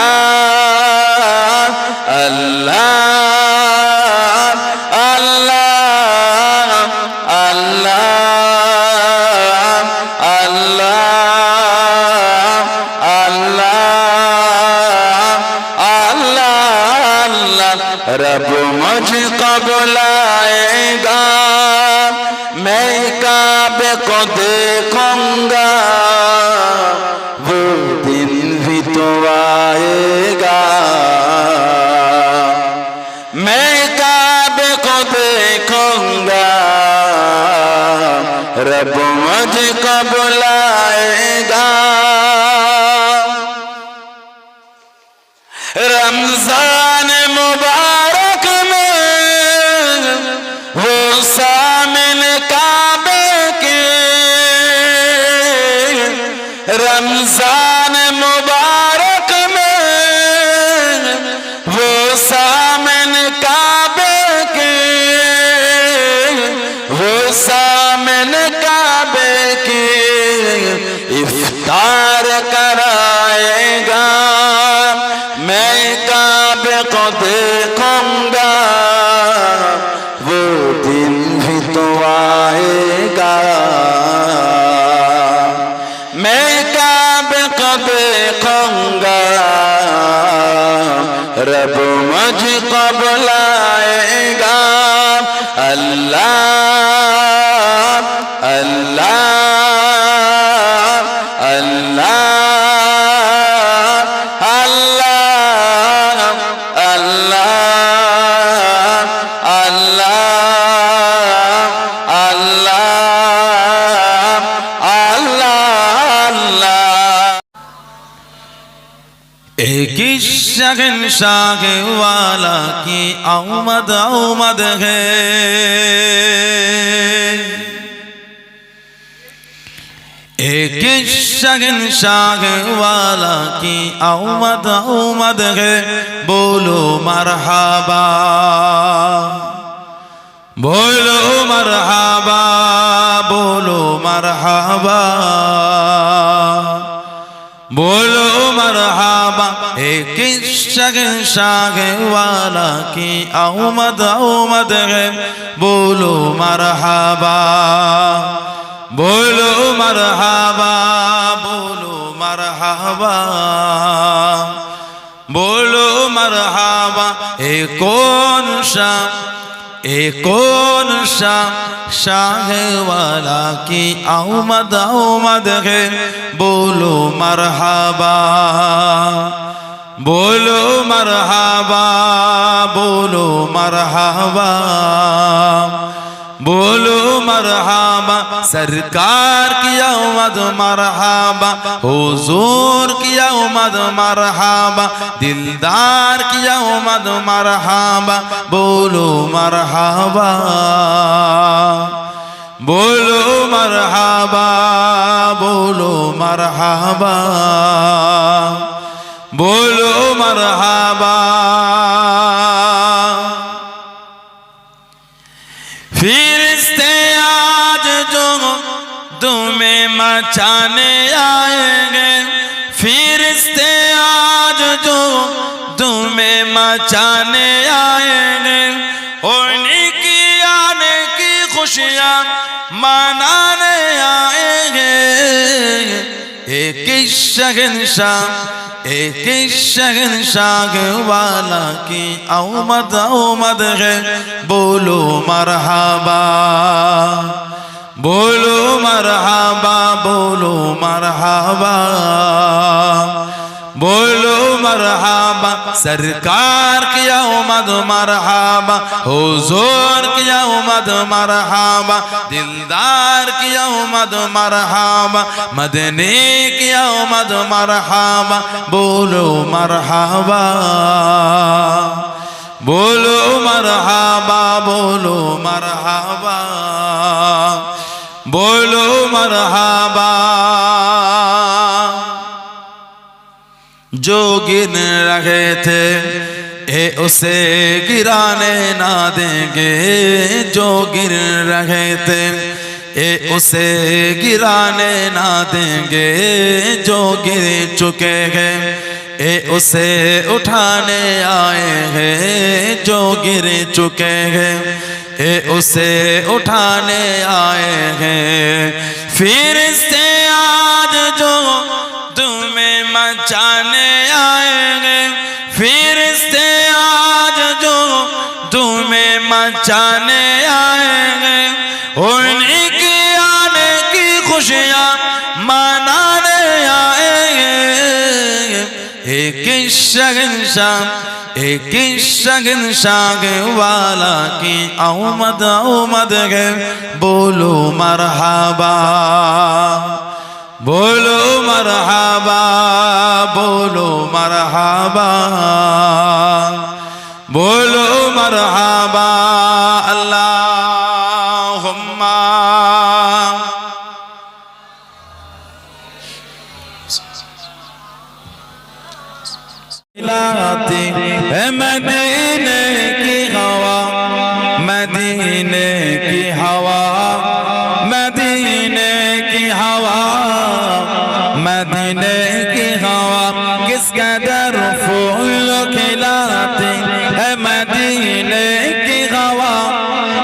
रब मुझको बुलाएगा, मैं काबे को देखूंगा, वो दिन भी तो आएगा। मैं काबे को देखूंगा, रब मुझको बुलाएगा। रमजान मुबारक में वो सामिन काबे के, रमजान मुबारक में वो सामिन काबे के, वो सामिन काबे के इफ्तार कराएगा। मैं काबे को देखूंगा, वो दिन भी तो आएगा। मैं काबे को देखूंगा, रब मुझको बुलाएगा। अल्लाह अल्लाह अल्लाह एक शहंशाह वाला की आमद आमद है, एक शहंशाह वाला की आमद आमद है। बोलो मरहबा, बोलो मरहबा, बोलो मरहबा, बोलो मरहबा। एक शहंशाह वाला की आमद आमद है। बोलो मरहबा, बोलो मरहबा, बोलो मरहबा, बोलो मरहबा। कौन शाह वाला की आमद आमद है। बोलो मरहबा, बोलो मरहबा, बोलो मरहबा, बोलो मरहबा। सरकार की आमद मरहबा, हुजूर की आमद मरहबा, दिलदार की आमद मरहबा। बोलो मरहबा, बोलो मरहबा, बोलो मरहबा, बोलो मरहबा। फिरिश्ते आज जो तुम्हें मचाने आएंगे फिरिश्ते आज जो तुम्हें मचाने आएंगे उन्हीं की आने की खुशियाँ मनाने आएंगे एक शहंशाह वाला की आमद है बोलो मरहबा बोलो मरहबा बोलो मरहबा बोलो मरहबा सरकार की आमद मरहबा हुजूर की आमद मरहबा दिलदार की आमद मरहबा मदनी की आमद मरहबा बोलो मरहबा बोलो मरहबा बोलो मरहबा बोलो मरहबा जो गिन रहे थे उसे गिराने ना देंगे जो गिर रहे थे उसे गिराने ना देंगे जो गिर चुके हैं उसे उठाने आए हैं जो गिर चुके हैं उसे उठाने आए हैं फिरिश्ते आज जो तुम्हें मचाने आएंगे फिरिश्ते आज जो तुम्हें मचाने आएंगे उन्हीं की आने की खुशियाँ मनाने आएंगे एक शहंशाह वाला की आमद है बोलो मरहबा बोलो मरहबा बोलो मरहबा बोलो मरहबा अल्लाहुम्मा लाती है मदीने की हवा मदीने की हवा मदीने की हवा मदीने की हवा किस कदर फूल खिलाती है मदीने की हवा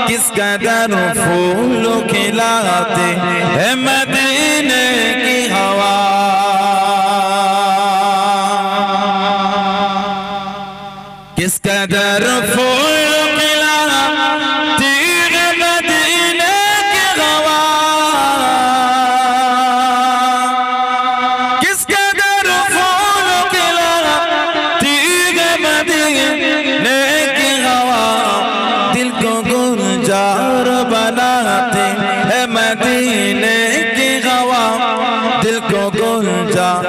किस कदर फूल खिलाती है मदीने की हवा किस कदर फूल खिलाती है मदीने की हवा किस कदर फूल खिलाती है मदीने की हवा दिल को गुलजार बनाते है मदीने की हवा दिल को गुलजार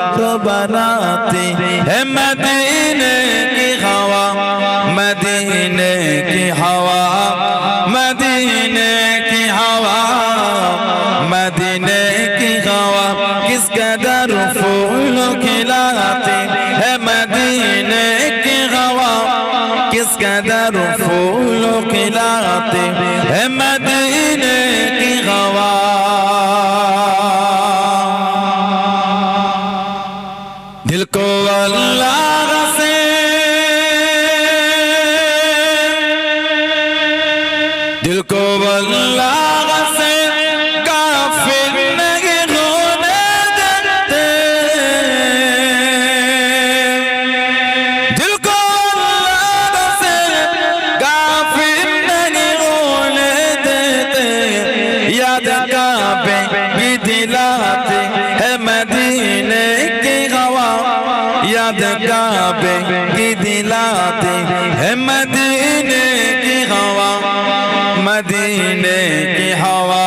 बनाते है मदीने की हवा मदीने की हवा मदीने की हवा मदीने की हवा किस कदर फूल खिलाते है मदीने की हवा किस कदर फूल खिलाते है मदीने की हवा दिल को अल्लाह से दिल को अल्लाह से काफिर नहीं होने देते दिल को अल्लाह से काफिर नहीं होने देते याद काबे की दिलाते है मदीने की हवा याद काबे की दिलाते है मदीने की हवा मदीने की हवा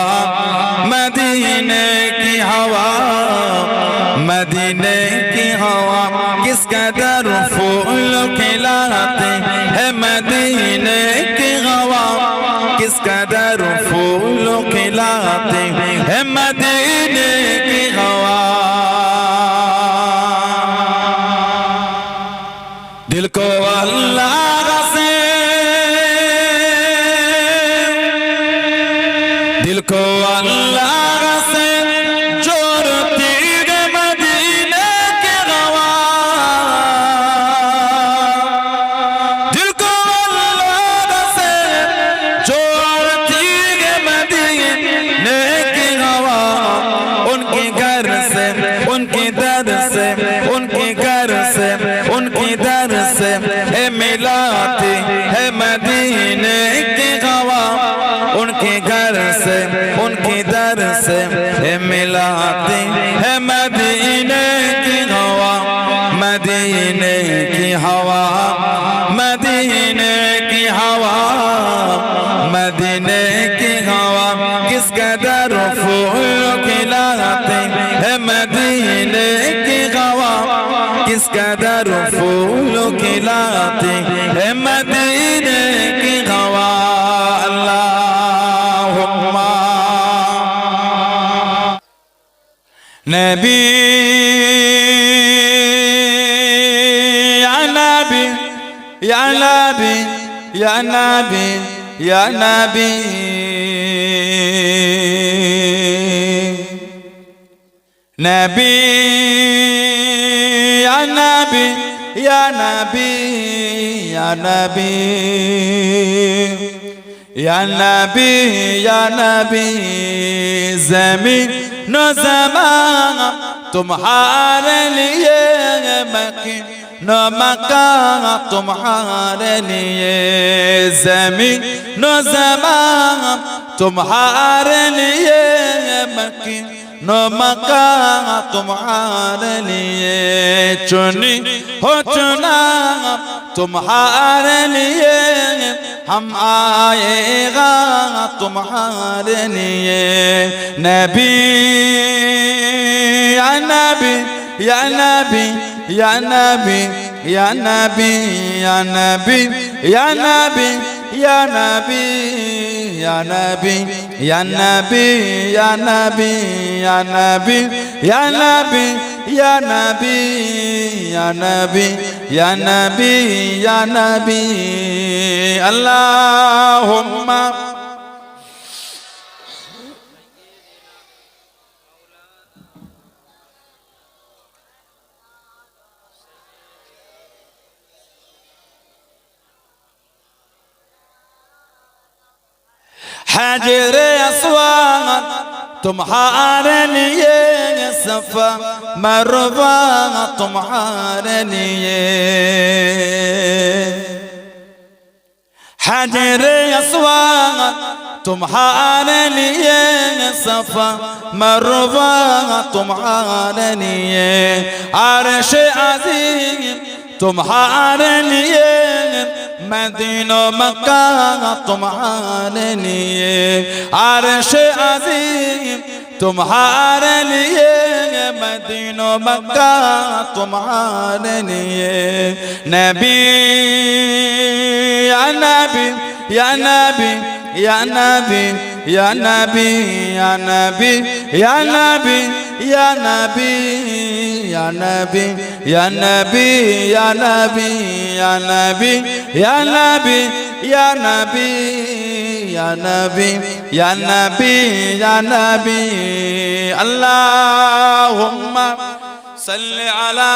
मदीने की हवा मदीने की हवा किस कदर फूल खिलाते है मदीने की हवा किस कदर फूल खिलाते है मदीने की हवा दिल को अल्लाह से दिल को अल्लाह से खिलाती है मदीने की हवा, मदीने की हवा, मदीने की हवा, मदीने की हवा। किस कदर फूल खिलाते है मदीने की हवा, किस कदर फूल खिलाते है मदीने की हवा। अल्लाहुम्मा नबी या नबी या नबी या नबी या नबी नबी या नबी या नबी या नबी या नबी या नबी। ज़मीन नो ज़मान तुम्हारे लिए, मकीन नो मकान तुम्हारे लिए। ज़मीन नो ज़मान तुम्हारे लिए, मकीन नो मकान तुम्हारे लिए। चुनी हो चुना तुम्हारे लिए, हम आएगा तुम्हारे लिए। नबी या नबी या नबी या नबी या नबी या नबी या नबी या नबी या नबी या नबी या नबी या नबी या नबी या नबी या नबी या नबी या नबी। अल्लाहुम्मा हजरे अस्वाद तुम्हारे लिए, सफा मरवा तुम्हारे लिए। हजरे अस्वाद तुम्हारे लिए, सफा मरवा तुम्हारे लिए। अर्श अज़ीम तुम्हारे लिए, मदीना मक्का तुम्हारे लिए। अर्श अज़ीम तुम्हारे लिए, मदीना मक्का तुम्हारे लिए। नबी या नबी या नबी या नबी या नबी या नबी या नबी या नबी या नबी या नबी या नबी या नबी या नबी या नबी या नबी या नबी या नबी। अल्लाहुम्मा सल्लि अला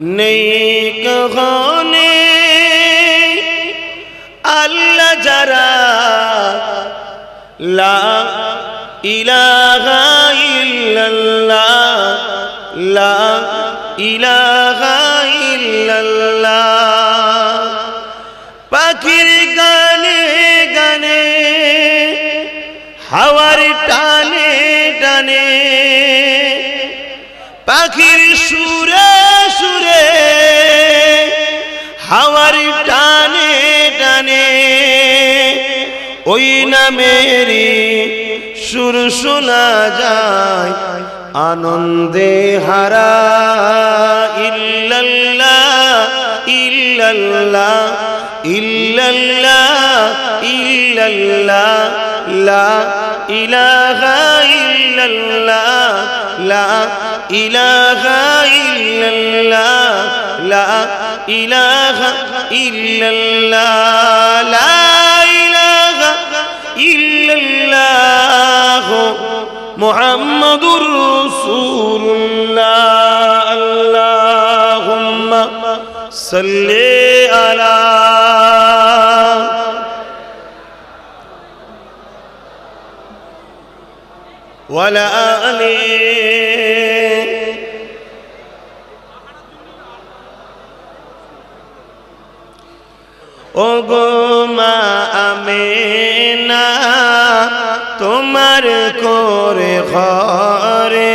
नेक होने अल्लाह जरा ला इलाहा इल्लल्लाह ला इलाहा इल्लल्लाह पाखिर गाने गाने हवार टाने टाने पाखिर सुरे सुरे हवार टाने टाने ओई ना मेरी सुर सुना जाए आनंदे हरा इल्लल्लाह इल्लल्लाह इल्लल्लाह इल्लल्लाह ला इलाहा इल्लल्लाह ला इलाहा इल्लल्लाह ला इलाहा इल्लल्लाह ला इलाहा इल्लल्लाह मुहम्मदुर रसूलुल्लाह अल्लाहुम्मा सल्ली अला वला आली ओ गो मा आमेना तुम्हार कोरे घरे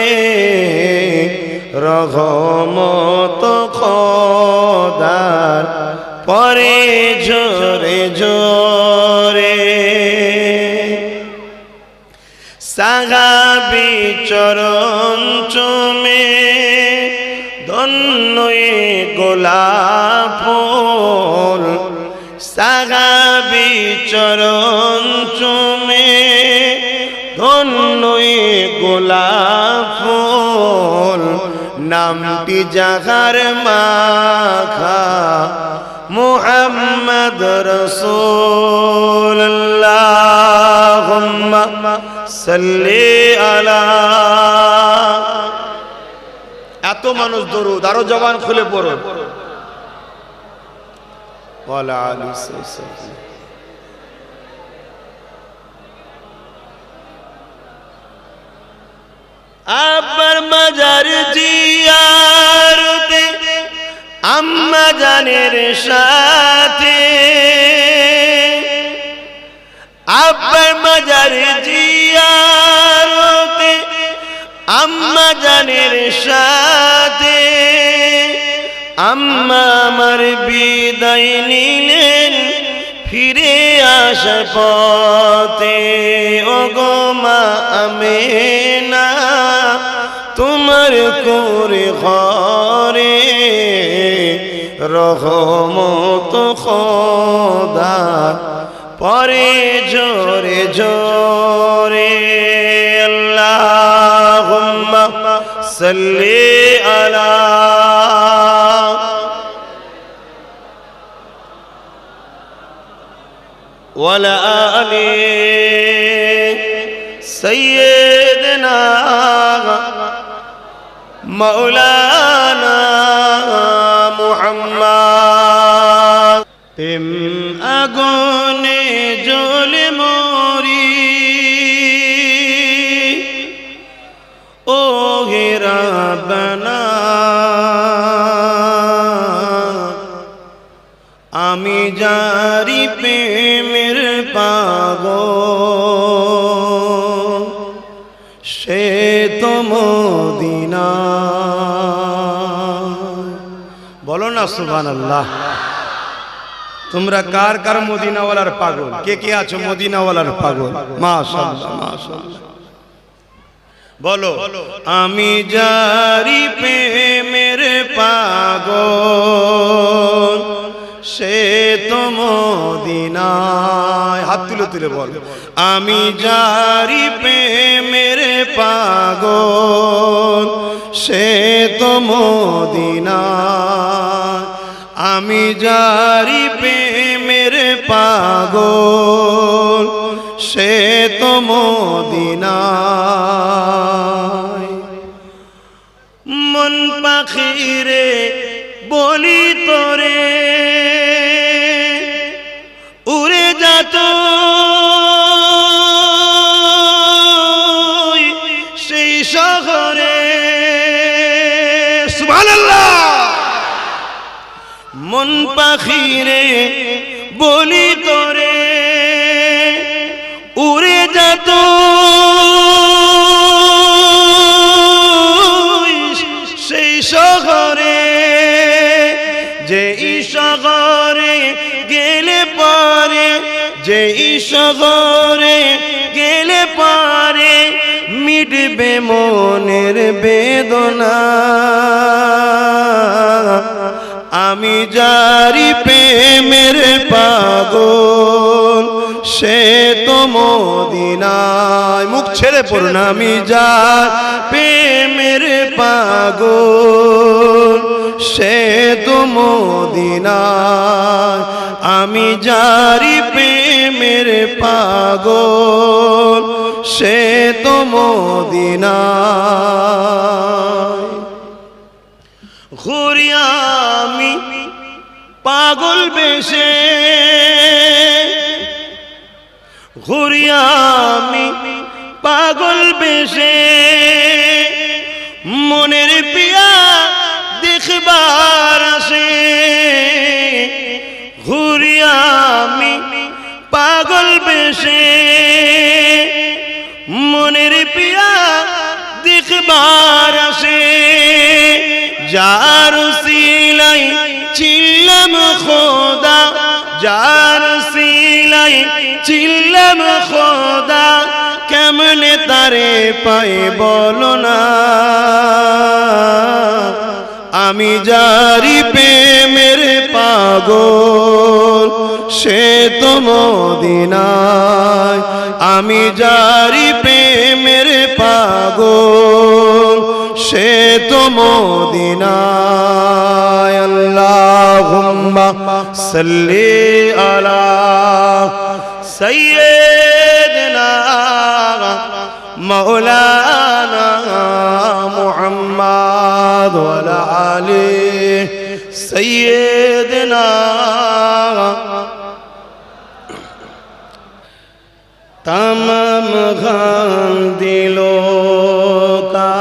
रहमत খোদার পরে জোরে জোরে সাহাবী চরণ চুমে ধন্যই গোলাপ ফুল সাহাবী চরণ চুমে ধন্যই গোলাপ ফুল নামটি যাহার মাখা মুহাম্মদ রাসূলুল্লাহ সাল্লি আলা এত মানুষ দরুদ আরো জবান খুলে পড়ো ওয়ালা আলিহি আব্বার মাজার জিয়ারতে আম্মা জানের সাথে আব্বার মাজার জিয়ারতে আম্মা জানের সাথে আম্মা আমার বিদায় নিলেন ফিরে আসার পথে ও গো মা আমেনা তোমার কোরে ঘরে রহমত খোদা পরে জোরে জোরে আল্লাহুম্মা सल्ले अला वला आले सय्यदना मौलाना मुहम्मद प्रेम आগুনে জ্বলে মরি ও হে রাব্বানা আমি জারি প্রেমের পাগল সে তো মদিনা বলো না সুবহানাল্লাহ তোমরা কার কার মদিনাওয়ালার পাগল কে কে আছো মদিনাওয়ালার পাগল মাশাআল্লাহ মাশাআল্লাহ বলো আমি জারি প্রেমের পাগল সে তো মদিনায় হাত তুলে তুলে বল আমি জারি প্রেমের পাগল সে তো মদিনায় আমি জারি প্রেমের পাগল সে তো মদিনায় মন পাখিরে বলি তোরে উড়ে যাত সেই শহরে সুবহানাল্লাহ মন পাখিরে বলি তোরে উড়ে যাত সেই শহরে যে শহরে গেলে পারে যে শহরে গেলে পারে মিটবে মনের বেদনা আমি জারি প্রেমের পাগল সে তো মদিনায় মুখ ছেড়ে পড়ুন আমি জারি প্রেমের পাগল সে তো মদিনায় আমি জারি প্রেমের পাগল সে তো মদিনায় ঘুরি আমি পাগল বেশে ঘুরি আমি পাগল বেশে মনের পিয়া দেখবার আসে ঘুরি আমি পাগল বেশে মনের পিয়া দেখবার আসে যার সিলাই চিল্লাম খোদা যার সিলাই চিল্লাম খোদা কেমনে তারে পাই বলো না আমি জারি প্রেমের পাগল সে তো মদিনায় আমি জারি প্রেমের পাগল সে তো মদিনায় আল্লাহুম্মা সাল্লি আলা সাইয়্যিদিনা মাওলানা মুহাম্মদ ওয়া আলা আলি সাইয়্যিদিনা तमाम गम दिलों का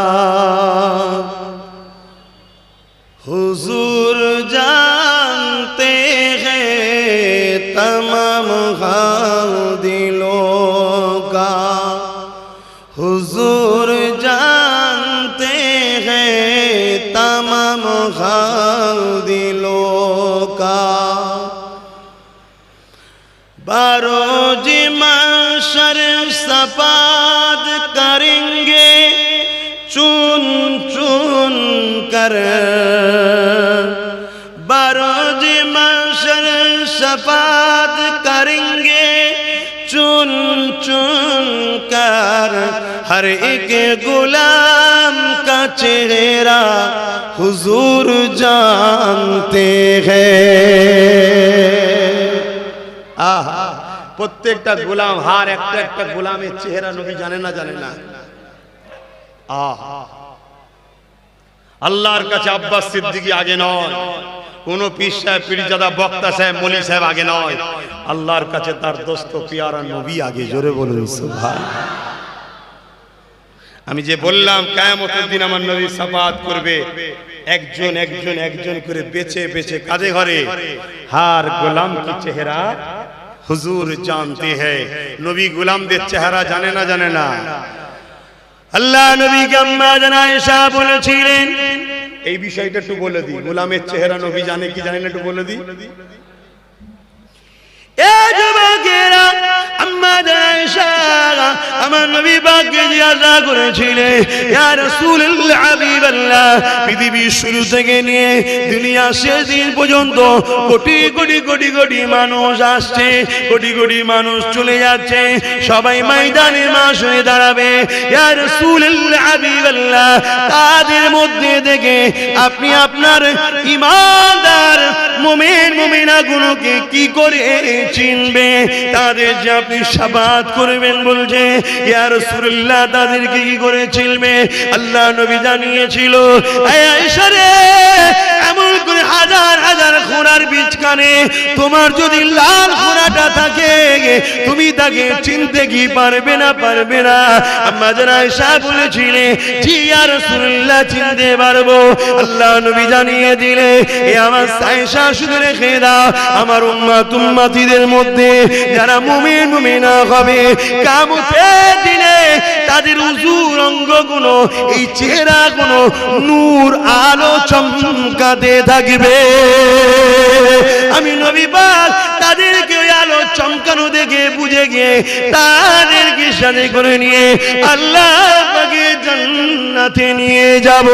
हुजूर जानते हैं तमाम गम दिलों का हुजूर जानते हैं तमाम गम दिलों का बारोज महशर सफाद करेंगे चुन चुन कर बारोज महशर सफाद करेंगे चुन चुन कर हर एक गुलाम का चेहरा हुजूर जानते हैं। आहा, প্রত্যেকটা গোলাম হার একটা একটা গোলামের চেহারা নবী জানে না জানে না। আহা, আল্লাহর কাছে আব্বাস সিদ্দিকী আগে নয়, কোন পীর সাহেব পীরজাদা বক্তা সাহেব মলি সাহেব আগে নয়, আল্লাহর কাছে তার দোস্ত পিয়ারা নবী আগে। জোরে বলুন সুবহানাল্লাহ। আমি যে বললাম কিয়ামতের দিন আমার নবী শাফাআত করবে, একজন একজন একজন করে বেছে বেছে কাঁধে ঘরে হার গোলাম কি চেহারা হুজুর জানতে हैं। নবী গোলামদের চেহারা জানে না জানে না। আল্লাহ নবীকে আম্মা জানা আয়েশা বলেছিলেন, এই বিষয়টা একটু বলে দিই, গোলামের চেহারা নবী জানে কি জানে না একটু বলে দিই। এ যুবকেরা, আম্মা জানা আয়েশা আমার নবী পাককে জিজ্ঞাসা করেছিলেন, ইয়া রাসূলুল্লাহ হাবিবাল্লাহ, পৃথিবীর শুরু থেকে নিয়ে দুনিয়া শেষ দিন পর্যন্ত কোটি কোটি কোটি কোটি মানুষ আসছে, কোটি কোটি মানুষ চলে যাচ্ছে, সবাই ময়দানে মাস হয়ে দাঁড়াবে। ইয়া রাসূলুল্লাহ হাবিবাল্লাহ, তাদের মধ্যে থেকে আপনি আপনার ঈমানদার মুমিন মুমিনাগুলোকে কি করে চিনবে? তাদের যে আপনি শাফাআত করবেন বলছে, ইয়া রাসূলুল্লাহ তাদেরকে কি করে চিনবে? আল্লাহ নবী জানিয়েছিল, আয়েশা রে, এমন করে হাজার হাজার ঘোড়ার বিচকানে তোমার যদি লাল ঘোড়াটা থাকে, তুমি তাকে চিনতে কি পারবে না পারবে না? আম্মা জানা আয়েশা বলেছিলেন, জি ইয়া রাসূলুল্লাহ চিনতে পারবো। আল্লাহ নবী জানিয়ে দিলে, এ আমার আয়েশা শুনে রেখে দাও, আমার উম্মত উম্মতিদের মধ্যে যারা মুমিন মুমিনা হবে, কিয়ামতের দিনে তাদের উজুর অঙ্গগুলো, এই চেহারাগুলো নূর আলো চমকাতে থাকবে। আমি নবী পাক তাদেরকে ওই আলো চমকানো দেখে বুঝে গিয়ে তাদেরকে সাথে করে নিয়ে আল্লাহ পাকের জান্নাতে নিয়ে যাব।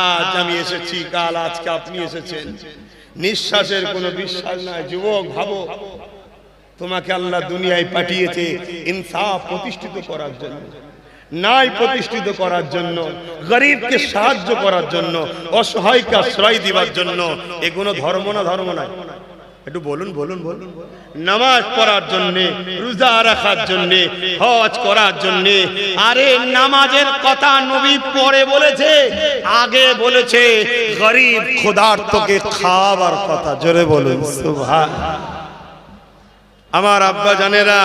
আজ আমি এসেছি, কাল আজকে আপনি এসেছেন, নিঃশ্বাসের কোনো বিশ্বাস নাই। যুবক ভাবো, তোমাকে আল্লাহ দুনিয়ায় পাঠিয়েছে ইনসাফ প্রতিষ্ঠিত করার জন্য, ন্যায় প্রতিষ্ঠিত করার জন্য, গরিবকে সাহায্য করার জন্য, অসহায়কে আশ্রয় দিবার জন্য। এগুলো ধর্ম না ধর্ম নাই? একটু বলুন বলুন বলুন। নামাজ পড়ার জন্য, রোজা রাখার জন্য, হজ করার জন্য। আরে নামাজের কথা নবী পরে বলেছে, আগে বলেছে গরিব ক্ষুধার্তকে খাওয়াবার কথা। জোরে বলুন সুবহানাল্লাহ। আমার আব্বা জানেরা,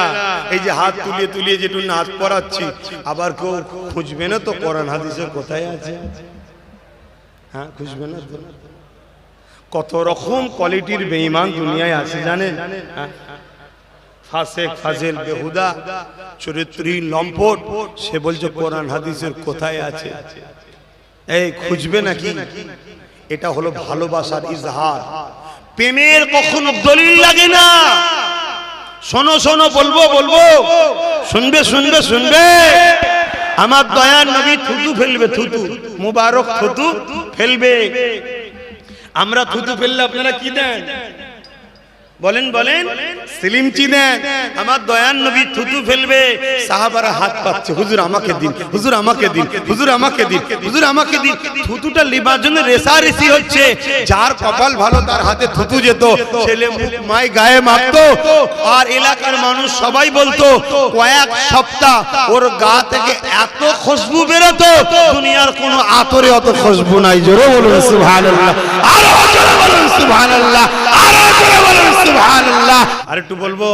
এই যে হাত তুলিয়ে তুলিয়ে যেটু নাচ পড়াচ্ছি, আবার কেউ খুঁজবে না তো কোরআন হাদিসে কোথায় আছে? হ্যাঁ, খুঁজবে না তো? কত রকম কোয়ালিটির বেঈমান দুনিয়ায় আছে জানেন? ফাসেক, ফাজিল, বেহুদা, চরিত্রহীন, লম্পট, সে বলছে কোরআন হাদিসের কোথায় আছে? এই খুঁজবে নাকি? এটা হলো ভালোবাসার ইজহার। প্রেমের কখনো দলিল লাগে না। শোনো শোনো, বলবো বলবো, শুনবে শুনবে শুনবে। আমার দয়ার নবী থুতু ফেলবে, থুতু মুবারক থুতু ফেলবে। আমরা থুতু ফেললে আপনারা কি দেন বলেন বলেন? সিলিমচি দেন। আমার দয়ার নবী থুতু ফেলবে, সাহাবারা হাত পাচ্ছে, হুজুর আমাকে দিন, হুজুর আমাকে দিন, হুজুর আমাকে দিন, হুজুর আমাকে দিন। থুতুটা লিবার জন্য রেসারেসি হচ্ছে। যার কপাল ভালো তার হাতে থুতু যেত, ছেলে মুখ মাই গায়ে মাখতো, আর এলাকার মানুষ সবাই বলতো কয়েক সপ্তাহ ওর গা থেকে এত খুশবু বেরোতো, দুনিয়ার কোনো আতরে অত খুশবু নাই। জোরে বলুন সুবহানাল্লাহ, আরো জোরে বলুন সুবহানাল্লাহ, আরো জোরে বলুন সুবহানাল্লাহ। আর একটু বলবো,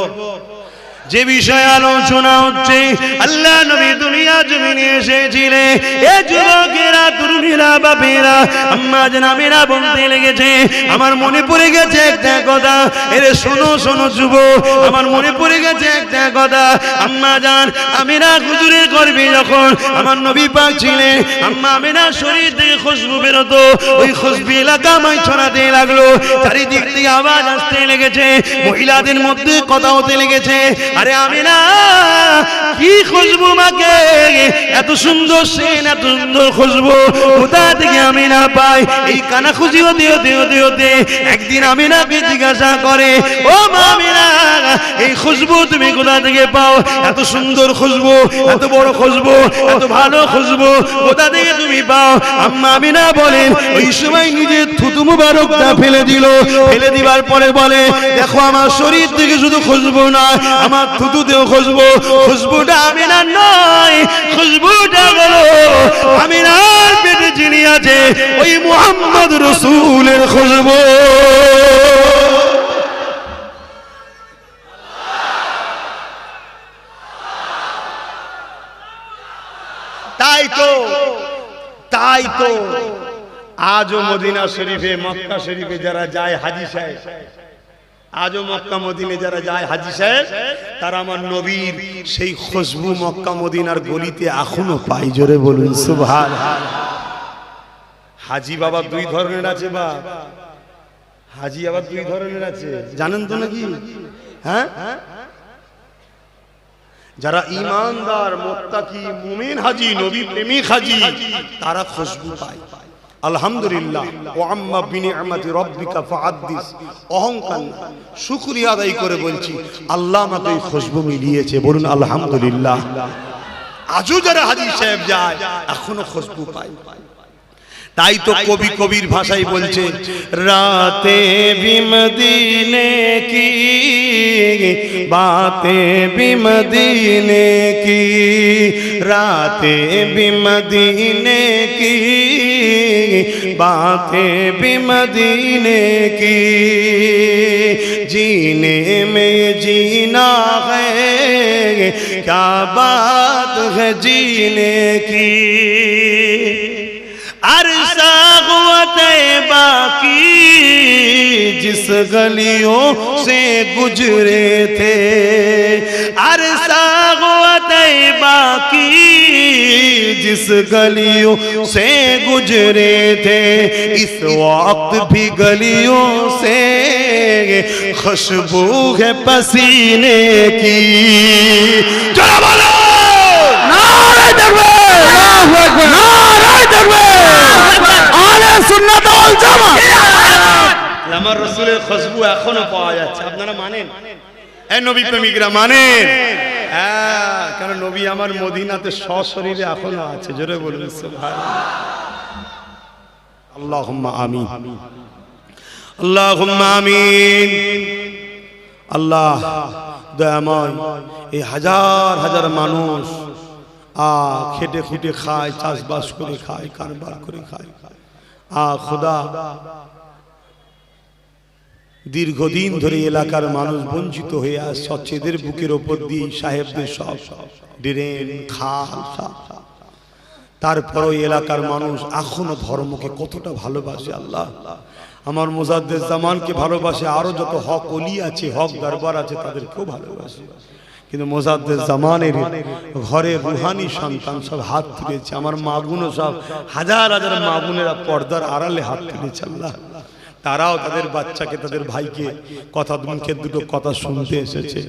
যে বিষয়ে আলোচনা হচ্ছে, আল্লাহ নবী দুনিয়া জমিনে এসেছিলেন। এ যুবকেরা, তরুণীরা, বাপেরা, আম্মা জানেরা বলতে লেগেছে, আমার মনে পড়ে গেছে একটা কথা। এরে শোনো শোনো যুবক, আমার মনে পড়ে গেছে একটা কথা। আম্মা জান আমিনা হুজুরের গর্ভে যখন আমার নবী পাক ছিলেন, আম্মা আমিনার শরীর থেকে খুশবু বেরোতো, ওই খুশবু এলাকায় ছড়াতে লাগলো। চারিদিক থেকে আওয়াজ আসতে লেগেছে, মহিলাদের মধ্যে কথা হতে লেগেছে। আরে আমিনা, কি খুশবু মাকে এত সুন্দর সেন, এত সুন্দর খুশবু কোথা থেকে আমি না পাই? এই কানাখুশি হতে হতে হতে হতে একদিন আমিনাকে জিজ্ঞাসা করে, ও মা আমিনা, এই খুশবু তুমি কোথা থেকে পাও? এত সুন্দর খুশবু, এত বড় খুশবু, এত ভালো খুশবু কোথা থেকে তুমি পাও? আম্মা আমিনা বলেন, ওই সময় নিজের থুতু মুবারকটা ফেলে দিল। ফেলে দিবার পরে বলে, দেখো আমার শরীর থেকে শুধু খুশবু না, আমার থুতুতেও খুশবু। খুশবুটা আমিনার নয়, খুশবুটা হলো আমিনার পেটে যিনি আছে ওই মুহাম্মদ রাসূলের খুশবু। তাই তো আজও মদিনা শরীফে, মক্কা শরীফে যারা যায় হাজী সাহেব, আজও মক্কা মদিনে যারা যায় হাজী সাহেব, তারা আমার নবীর সেই খুশবু মক্কা মদিনার গলিতে এখনো পাই। জোরে বলুন সুবহানাল্লাহ। হাজী বাবা দুই ধরনের আছে, হাজী আবার দুই ধরনের আছে, জানেন তো নাকি? হ্যাঁ, যারা ঈমানদার, মুত্তাকি, মুমিন হাজী, নবী প্রেমিক হাজী, তারা খুশবু পায়। আলহামদুলিল্লাহ, ওয়া আম্মা বিনিআমাতি রাব্বিকা ফাহাদ্দিস, অহংকার না, শুকরিয়া আদায় করে বলছি আল্লাহ আমাকে এই খুশবু মিলিয়েছে। বলুন আলহামদুলিল্লাহ। আজও যারা হাজী সাহেব যায় এখনো খুশবু পায়। তাই তো কবি কবির ভাষায় বলছে, রাতে ভি মদিনে কি বাতেं भी मदीने की, रातें भी मदीने की बातें भी मदीने की, जीने में जीना है क्या बात है जीने की, अरसा हुआ तैबा की जिस गलियों से गुजरे थे, अरसा हुआ तैबा की जिस गलियों से गुजरे थे, इस वक्त भी गलियों से खुशबू है पसीने की। चलो बोलो नारे तकबीर, अल्लाहू अकबर, नारे तकबीर, आले सुन्नत ওয়াল জামাত। আমার রাসূলের খুশবু এখনো পাওয়া যাচ্ছে, আপনারা মানেন? এই নবী প্রেমিকরা মানেন? হ্যাঁ, কারণ নবী আমার মদিনাতে সশরীরে এখনো আছে। জোরে বলুন সুবহানাল্লাহ। আল্লাহুম্মা আমিন, আল্লাহুম্মা আমিন। আল্লাহ দয়াময়, এই হাজার হাজার মানুষ খেটে খুটে খায়, চাষবাস করে খায়, কারবার করে খায়। খোদা, দীর্ঘদিন ধরে এলাকার মানুষ বঞ্চিত হয়ে আসছে। সচ্ছেদের বুকের ওপর দিয়ে সাহেবদের সব ড্রেন, খাল, তারপরও এলাকার মানুষ এখনো ধর্মকে কতটা ভালোবাসে। আল্লাহ আমার মুজাদ্দেদ জামানকে ভালোবাসে, আরো যত হক ওলি আছে, হক দরবার আছে, তাদেরকেও ভালোবাসে। কিন্তু মুজাদ্দেদ জামানের ঘরে রুহানি সন্তান সব হাত তুলেছে। আমার মাগুনও সব হাজার হাজার মাগুনেরা পর্দার আড়ালে হাত তুলেছে। আল্লাহ, তারাও তাদের বাচ্চাকে, তাদের ভাইকে কথা মুখে দুটো কথা শুনতে এসেছে।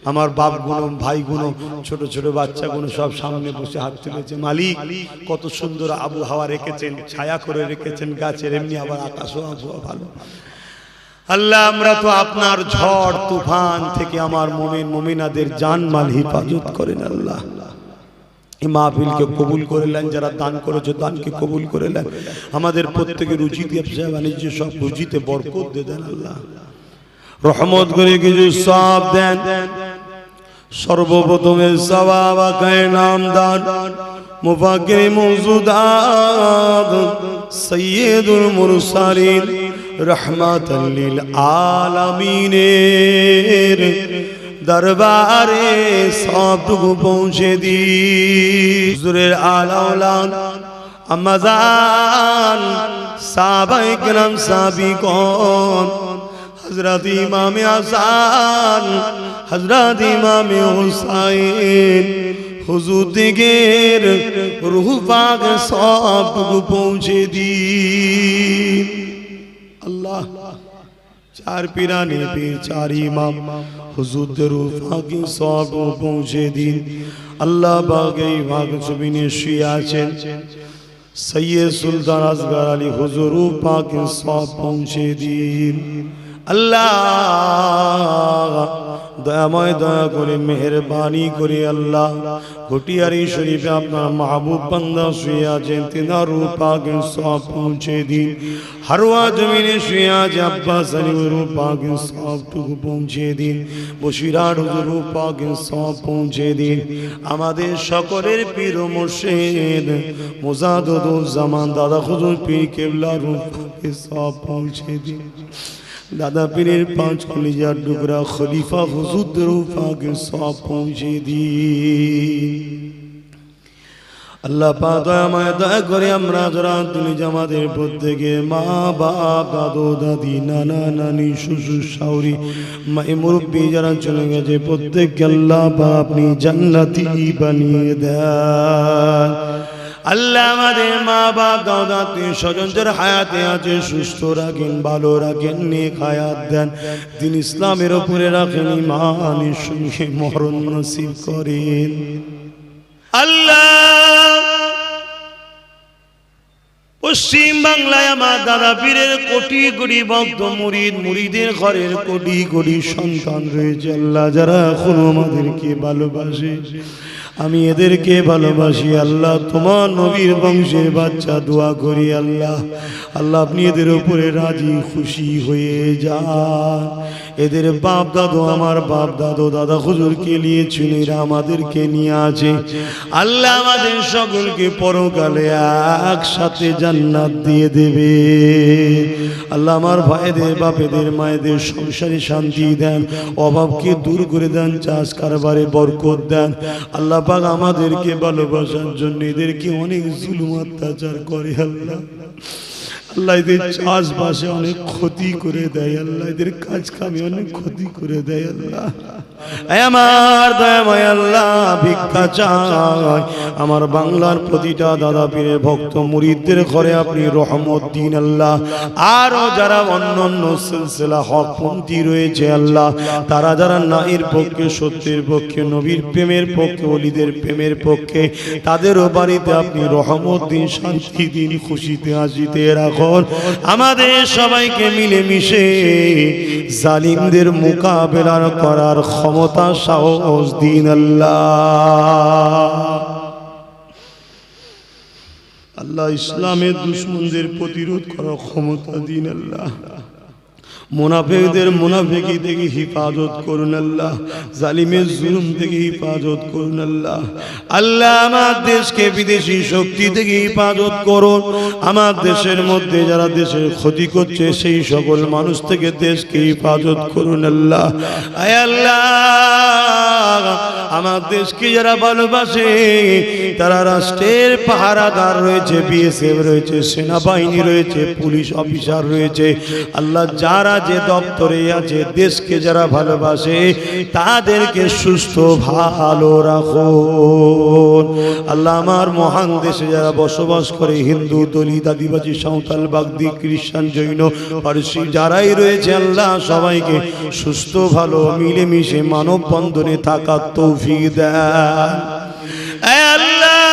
আমার বাপগুলো, ভাইগুলো, ছোট ছোট বাচ্চাগুলো সব সামনে বসে হাত তুলেছে। মালিক, কত সুন্দর আবহাওয়া রেখেছেন, ছায়া করে রেখেছেন গাছের, এমনি আবার আকাশও আবহাওয়া ভালো। আল্লাহ, আমরা তো আপনার ঝড় তুফান থেকে আমার মুমিন মুমিনাদের জানমাল হিফাজত করেন। আল্লাহ, এই মাহফিলকে কবুল করে নেন, যারা দান করেছে দানকে কবুল করে নেন। আমাদের প্রত্যেকের রুজিতে, ব্যবসা বাণিজ্য সব রুজিতে বরকত দিয়ে দেন। আল্লাহ, রহমত করে কিছু সওয়াব দেন। সর্বপ্রথমে সওয়াব আকায়ে নামদার মুফাক্কির মওজুদাত সাইয়্যিদুল মুরসালিন রহমাতাল লিল আলামিনের দরবারে সবটুকু পৌঁছে দি। হুজুরের আলা ওলাদ আমাজান সাহাবায়ে কেরাম সাহাবীগণ, হযরত ইমামে হাসান, হযরত ইমামে হুসাইন, হুজুর দিগের রূহ পাক সবটুকু পৌঁছে দি। আল্লাহ, চার পীরানে পীর, চার ইমাম হুজুরদের পাকে সওয়াব পৌঁছে দিন আল্লাহ পাক এই ভাগ জমিনে শুয়ে আছেন সৈয়দ সুলতান আসগর আলী হুজুর পাকে সওয়াব পৌঁছে দিন আল্লাহ দয়াময় দয়া করে মেহেরবানি করে আল্লাহ ঘটিয়ারি শরীফে আপনার মাহবুব বান্দা শুয়ে আছেন তিনার পাকে সওয়াব পৌঁছে দিন হারোয়া জমিনে শুয়ে আছে আব্বাস আলী হুজুর পাকে সওয়াবটুকু পৌঁছে দিন বসিরহাট হুজুর পাকে সওয়াব পৌঁছে দিন আমাদের সকলের পীর ও মুর্শিদ মুজাদ্দিদুল জামান দাদা হুজুর পীর কেবলার পাকে সওয়াব পৌঁছে দিন দাদা পীরের 5 কলিজার টুকরা খলিফা হুজুরদের পাকে সওয়াব পৌঁছে দিন আল্লাহ পাক দয়াময় দয়া করে আমরা যারা তুমি জামাতের প্রত্যেকে মা বাপ দাদু দাদি নানা নানি শ্বশুর শাশুড়ি মাই মুরব্বী যারা চলে গেছে প্রত্যেককে আল্লাহ পাক আপনি জান্নাতি বানিয়ে দেন আল্লাহ আমাদের মা বাপ দাদা আত্মীয় স্বজন যারা হায়াতে আছে সুস্থ রাখেন ভালো রাখেন নেক হায়াত দেন দিন ইসলামের উপরে রাখেন ঈমানের সঙ্গে মরণ নসিব করেন আল্লাহ পশ্চিম বাংলায় আমার দাদা পীরের কোটি কোটি ভক্ত মুরিদ মুরিদের ঘরের কোটি কোটি সন্তান রয়েছে আল্লাহ যারা এখন আমাদেরকে ভালোবাসে আমি এদেরকে ভালোবাসি আল্লাহ তোমার নবীর বংশের বাচ্চা দোয়া করি আল্লাহ আল্লাহ আপনি এদের উপরে রাজি খুশি হয়ে যান এদের বাপ দাদু আমার বাপ দাদু দাদা হুজুরকে নিয়েছিল এরা আমাদেরকে নিয়ে আছে আল্লাহ আমাদের সকলকে পরকালে একসাথে জান্নাত দিয়ে দেবে আল্লাহ আমার ভাইদের বাপেদের মায়েদের সংসারে শান্তি দেন অভাবকে দূর করে দেন চাষ কারবারে বরকত দেন আল্লাহ পাক আমাদেরকে ভালোবাসার জন্য এদেরকে অনেক জুলুম অত্যাচার করে আল্লাহ আল্লাহ এদের চাষবাসে অনেক ক্ষতি করে দেয় আল্লাহ এদের কাজ কামে অনেক ক্ষতি করে দেয় আল্লাহ আমার দয়াময় আল্লাহ ভিক্ষা চাই আমার বাংলার প্রতিটা দাদা পীরের ভক্ত মুরিদদের ঘরে আপনি রহমত দিন আল্লাহ আরো যারা অন্যান্য সিলসিলা হকপন্থী রয়েছে আল্লাহ তারা যারা নাহির পক্ষে সত্যের পক্ষে নবীর প্রেমের পক্ষে ওলিদের প্রেমের পক্ষে তাদেরও বাড়িতে আপনি রহমত দিন শান্তি দিন খুশিতে হাসিতে রাখুন আমাদের সবাইকে মিলেমিশে জালিমদের মোকাবেলা করার ক্ষমতা সাহস দিন আল্লাহ আল্লাহ ইসলামের দুশমনদের প্রতিরোধ করার ক্ষমতা দিন আল্লাহ মুনাফিকদের মুনাফিকি থেকে হিফাজত করুন আল্লাহ জালিমের জুলুম থেকে হিফাজত করুন আল্লাহ আল্লাহ আমার দেশকে বিদেশি শক্তি থেকে হিফাজত করুন আমার দেশের মধ্যে যারা দেশের ক্ষতি করছে সেই সকল মানুষ থেকে দেশকে হিফাজত করুন আল্লাহ আয় আল্লাহ আমার দেশকে যারা ভালোবাসে তারা রাষ্ট্রের পাহারাদার রয়েছে বিএসএফ রয়েছে সেনাবাহিনী রয়েছে পুলিশ অফিসার রয়েছে আল্লাহ যারা যে দপ্তরে আছে দেশকে যারা ভালোবাসে তাদেরকে সুস্থ ভালো রাখুন আল্লাহ আমার মহান দেশে যারা বসবাস করে হিন্দু দলিত আদিবাসী সাঁওতাল বাগদি খ্রিস্টান জৈন পারসি যারাই রয়েছে আল্লাহ সবাইকে সুস্থ ভালো মিলেমিশে মানব বন্ধনে থাকার তৌফিক দেন আল্লাহ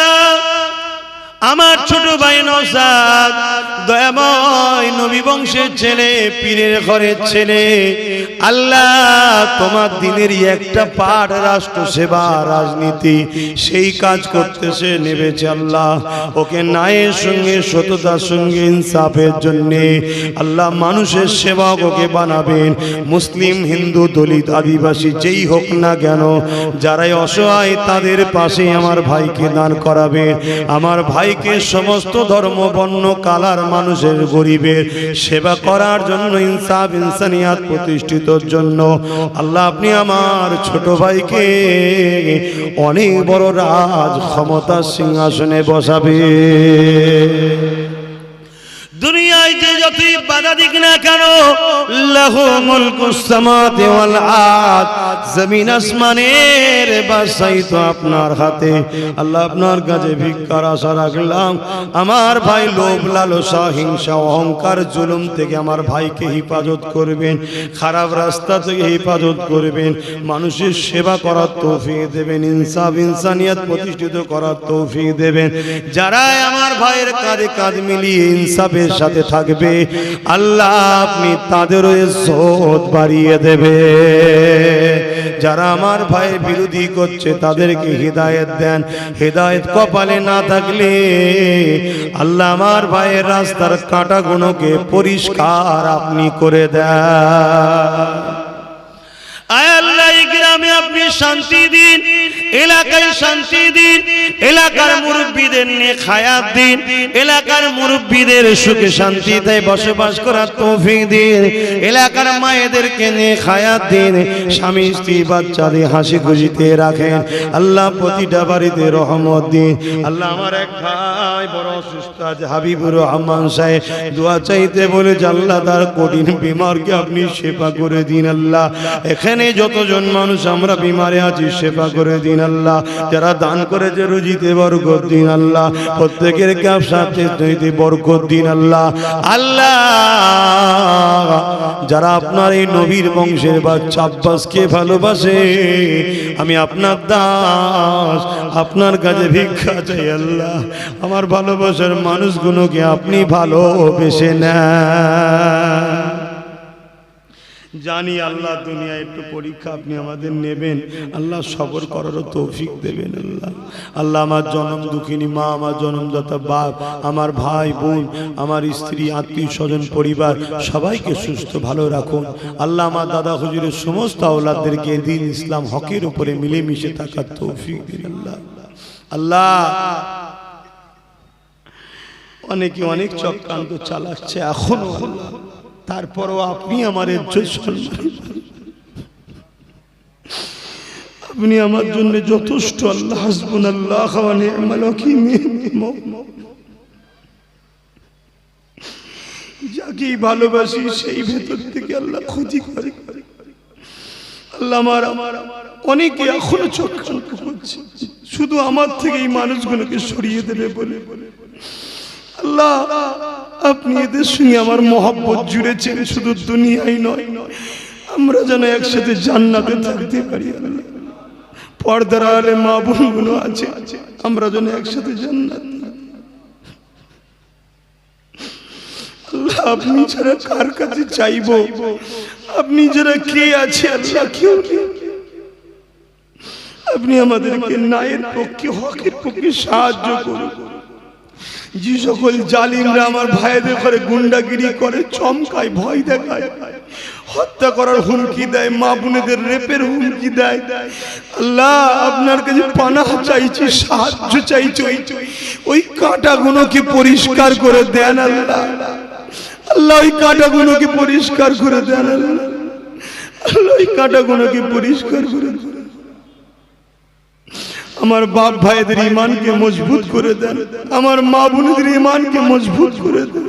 আমার ছোট ভাই নওশাদ দয়াময় নবী বংশের ছেলে পীরের ঘরের ছেলে আল্লাহ তোমার দিনেরই একটা পাঠ রাষ্ট্র সেবা রাজনীতি সেই কাজ করতে সে নেমেছে আল্লাহ ওকে ন্যায়ের সঙ্গে সততার সঙ্গে ইনসাফের জন্য আল্লাহ মানুষের সেবক ওকে বানাবেন মুসলিম হিন্দু দলিত আদিবাসী যেই হোক না কেন যারাই অসহায় তাদের পাশে আমার ভাইকে দান করাবেন আমার ভাইকে সমস্ত ধর্ম বর্ণ কালার মানুষের গরিবের সেবা করার জন্য ইনসাফ ইনসানিয়াত প্রতিষ্ঠিতর জন্য আল্লাহ আপনি আমার ছোট ভাইকে অনেক বড় রাজ ক্ষমতার সিংহাসনে বসাবে দুনিয়ায় যে যতই বাধা দিক না কেন লাহু মুলকুস সামাওয়াতি ওয়াল আরদ, জমিন আসমানের বাদশাহী তো আপনার হাতে। আল্লাহ আপনার কাছে ভিক্ষার আশা রাখলাম, আমার ভাই লোভ লালসা হিংসা অহংকার জুলুম থেকে আমার ভাইকে হেফাজত করবেন, খারাপ রাস্তা থেকে হেফাজত করবেন, মানুষের সেবা করার তৌফিক দেবেন, ইনসাফ ইনসানিয়ত প্রতিষ্ঠিত করার তৌফিক দেবেন। যারা আমার ভাইয়ের কাঁধে কাঁধ মিলিয়ে ইনসাফের সাথে থাকবে, আল্লাহ আপনি তাদেরও ইজ্জত বাড়িয়ে দেবে। যারা আমার ভাইয়ের বিরোধী করছে তাদেরকে হিদায়াত দেন, হিদায়াত কপালে না থাকলে আল্লাহ আমার ভাইয়ের রাস্তার কাঁটাগুলোকে পরিষ্কার আপনি করে দেন। আয় আল্লাহ, এই গ্রামে আপনি শান্তি দিন, এলাকায় শান্তি দিন, এলাকার মুরব্বীদের নিয়ে খায়াত দিন, এলাকার মুরব্বীদের সুখে শান্তিতে বসবাস করার তৌফিক দিন, এলাকার মায়েদেরকে নিয়ে খায়াত দিন, স্বামী স্ত্রী বাচ্চাদের হাসি খুশিতে রাখেন। আল্লাহ প্রতিটা বাড়িতে রহমত দিন। আল্লাহ আমার এক ভাই বড় অসুস্থ আছে, হাবিবুর রহমান সাহেব দোয়া চাইতে বলেছে, আল্লাহ তার কঠিন বিমারকে আপনি সেবা করে দিন। আল্লাহ এখানে যতজন মানুষ আমরা বিমারে আছি সেবা করে দিন। আল্লাহ যারা দান করেছে রুজিতে বরকত দিন। আল্লাহ প্রত্যেকের ব্যবসাতে বরকত দিন। আল্লাহ আল্লাহ যারা আপনার এই নবীর বংশের বাচ্চা আব্বাসকে ভালোবাসে, আমি আপনার দাস, আপনার কাছে ভিক্ষা চাই। আল্লাহ আমার ভালোবাসার মানুষগুলোকে আপনি ভালোবেসে নেন। জানি আল্লাহ দুনিয়ায় একটু পরীক্ষা আপনি আমাদের নেবেন, আল্লাহ সবর করারও তৌফিক দেবেন। আল্লাহ আল্লাহ আমার জনম দুঃখিনী মা, আমার জনমদাতা বাপ, আমার ভাই বোন, আমার স্ত্রী, আত্মীয় স্বজন, পরিবার সবাইকে সুস্থ ভালো রাখুন। আল্লাহ আমার দাদা হুজুরের সমস্ত আওলাদদেরকে দিন ইসলাম হকের উপরে মিলেমিশে থাকার তৌফিক দিন। আল্লাহ আল্লাহ অনেকে অনেক চক্রান্ত চালাচ্ছে এখনো, তারপরও আপনি আমার আপনি আমার জন্য যথেষ্ট। আল্লাহ হাসবুনাল্লাহ ওয়া নি'মাল ওয়াকিল। যাকে ভালোবাসি সেই ভেতর থেকে আল্লাহ ক্ষতি করে। আল্লাহ আমার অনেকে এখনো চক্রান্ত করছে, শুধু আমার থেকে এই মানুষগুলোকে সরিয়ে দেবে বলে। আল্লাহ আপনি এদের সঙ্গে আমার মহব্বত জুড়েছেন, শুধু দুনিয়ায় নয়, আমরা যেন একসাথে জান্নাতে থাকতে পারি। আল্লাহ পর্দার আড়ালে মা বোনগুলো আছে, আমরা যেন একসাথে জান্নাত। আল্লাহ আপনি ছাড়া কার কাছে চাইবো, আপনি যারা কে আছে, আল্লাহ কেউ নেই। আপনি আমাদেরকে ন্যায়ের পক্ষে হকের পক্ষে সাহায্য করুন। যে সকল জালিমরা আমার ভাইদের ঘরে গুন্ডাগিরি করে, চমকায়, ভয় দেখায়, হত্যা করার হুমকি দেয়, মা বোনেদের রেপের হুমকি দেয়, আল্লাহ আপনার কাছে পানাহ চাইছি, সাহায্য চাইছি। ওই কাঁটাগুলোকে পরিষ্কার করে দেন আল্লাহ। আল্লাহ ওই কাঁটাগুলোকে পরিষ্কার করে দেন আল্লাহ। আল্লাহ ওই কাঁটাগুলোকে পরিষ্কার করে দেন। আমার বাপ ভাইদের ঈমানকে মজবুত করে দেন, আমার মা বোনদের ঈমানকে মজবুত করে দেন।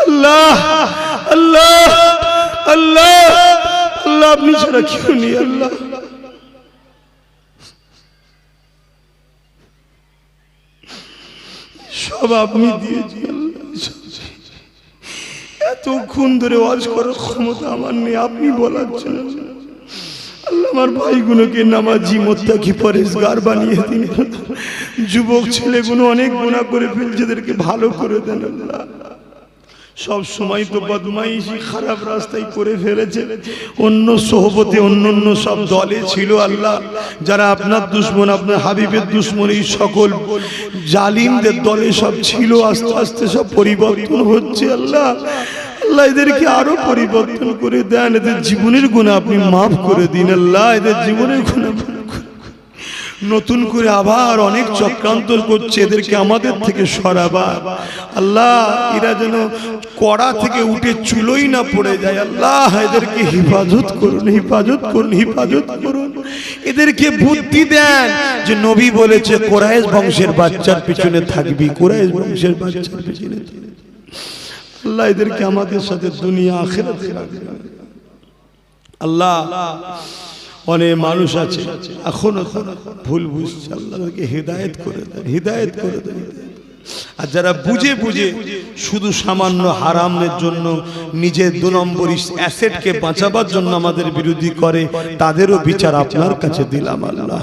আল্লাহ আল্লাহ আল্লাহ আল্লাহ আপনি ছাড়া কেউ নেই। আল্লাহ সব আপনি দিয়েছেন। এতক্ষণ ধরে ওয়াজ করার ক্ষমতা আমার নেই, আপনি বলাচ্ছেন। আল্লাহ আমার ভাইগুলোকে নামাজি মুত্তাকি পরেজগার বানিয়ে দিন। যুবক ছেলেগুলো অনেক গুনাহ করে ফেলছে, এদেরকে ভালো করে দেন। আল্লাহ সব সময় তো বদমাইশি খারাপ রাস্তায় করে ফেলেছে, অন্য সোহবতে অন্য সব দলে ছিল। আল্লাহ যারা আপনার দুশমন, আপনার হাবিবের দুশমন, এই সকল জালিমদের দলে সব ছিল, আস্তে আস্তে সব পরিবর্তন হচ্ছে। আল্লাহ আল্লাহ এদেরকে আরো পরিবর্তন করে দেন, এদের জীবনের গুনাহ আপনি মাফ করে দিন। আল্লাহ এদের জীবনের গুনাহ নতুন করে আবার অনেক চক্রান্ত করছে, এদেরকে আমাদের থেকে সরাবা। আল্লাহ এরা যেন কড়া থেকে উঠে চুলোই না পড়ে যায়। আল্লাহ এদেরকে হেফাজত করুন, হেফাজত করুন, হেফাজত করুন। এদেরকে বুদ্ধি দেন যে নবী বলেছে কুরাইশ বংশের বাচ্চার পিছনে থাকবি, কুরাইশ বংশের বাচ্চার পিছনে। আল্লাহ এদেরকে আমাদের সাথে দুনিয়া আখিরাতে রাখবেন। আল্লাহ অনেক মানুষ আছে এখনো তারা ভুল বুঝছে, আল্লাহ তাদেরকে হিদায়াত করে দেন, হিদায়াত করে দেন। আর যারা বুঝে বুঝে শুধু সামান্য হারামের জন্য নিজের 2 নম্বরী অ্যাসেটকে বাঁচাবার জন্য আমাদের বিরোধী করে, তাদেরও বিচার আপনার কাছে দিলাম আল্লাহ।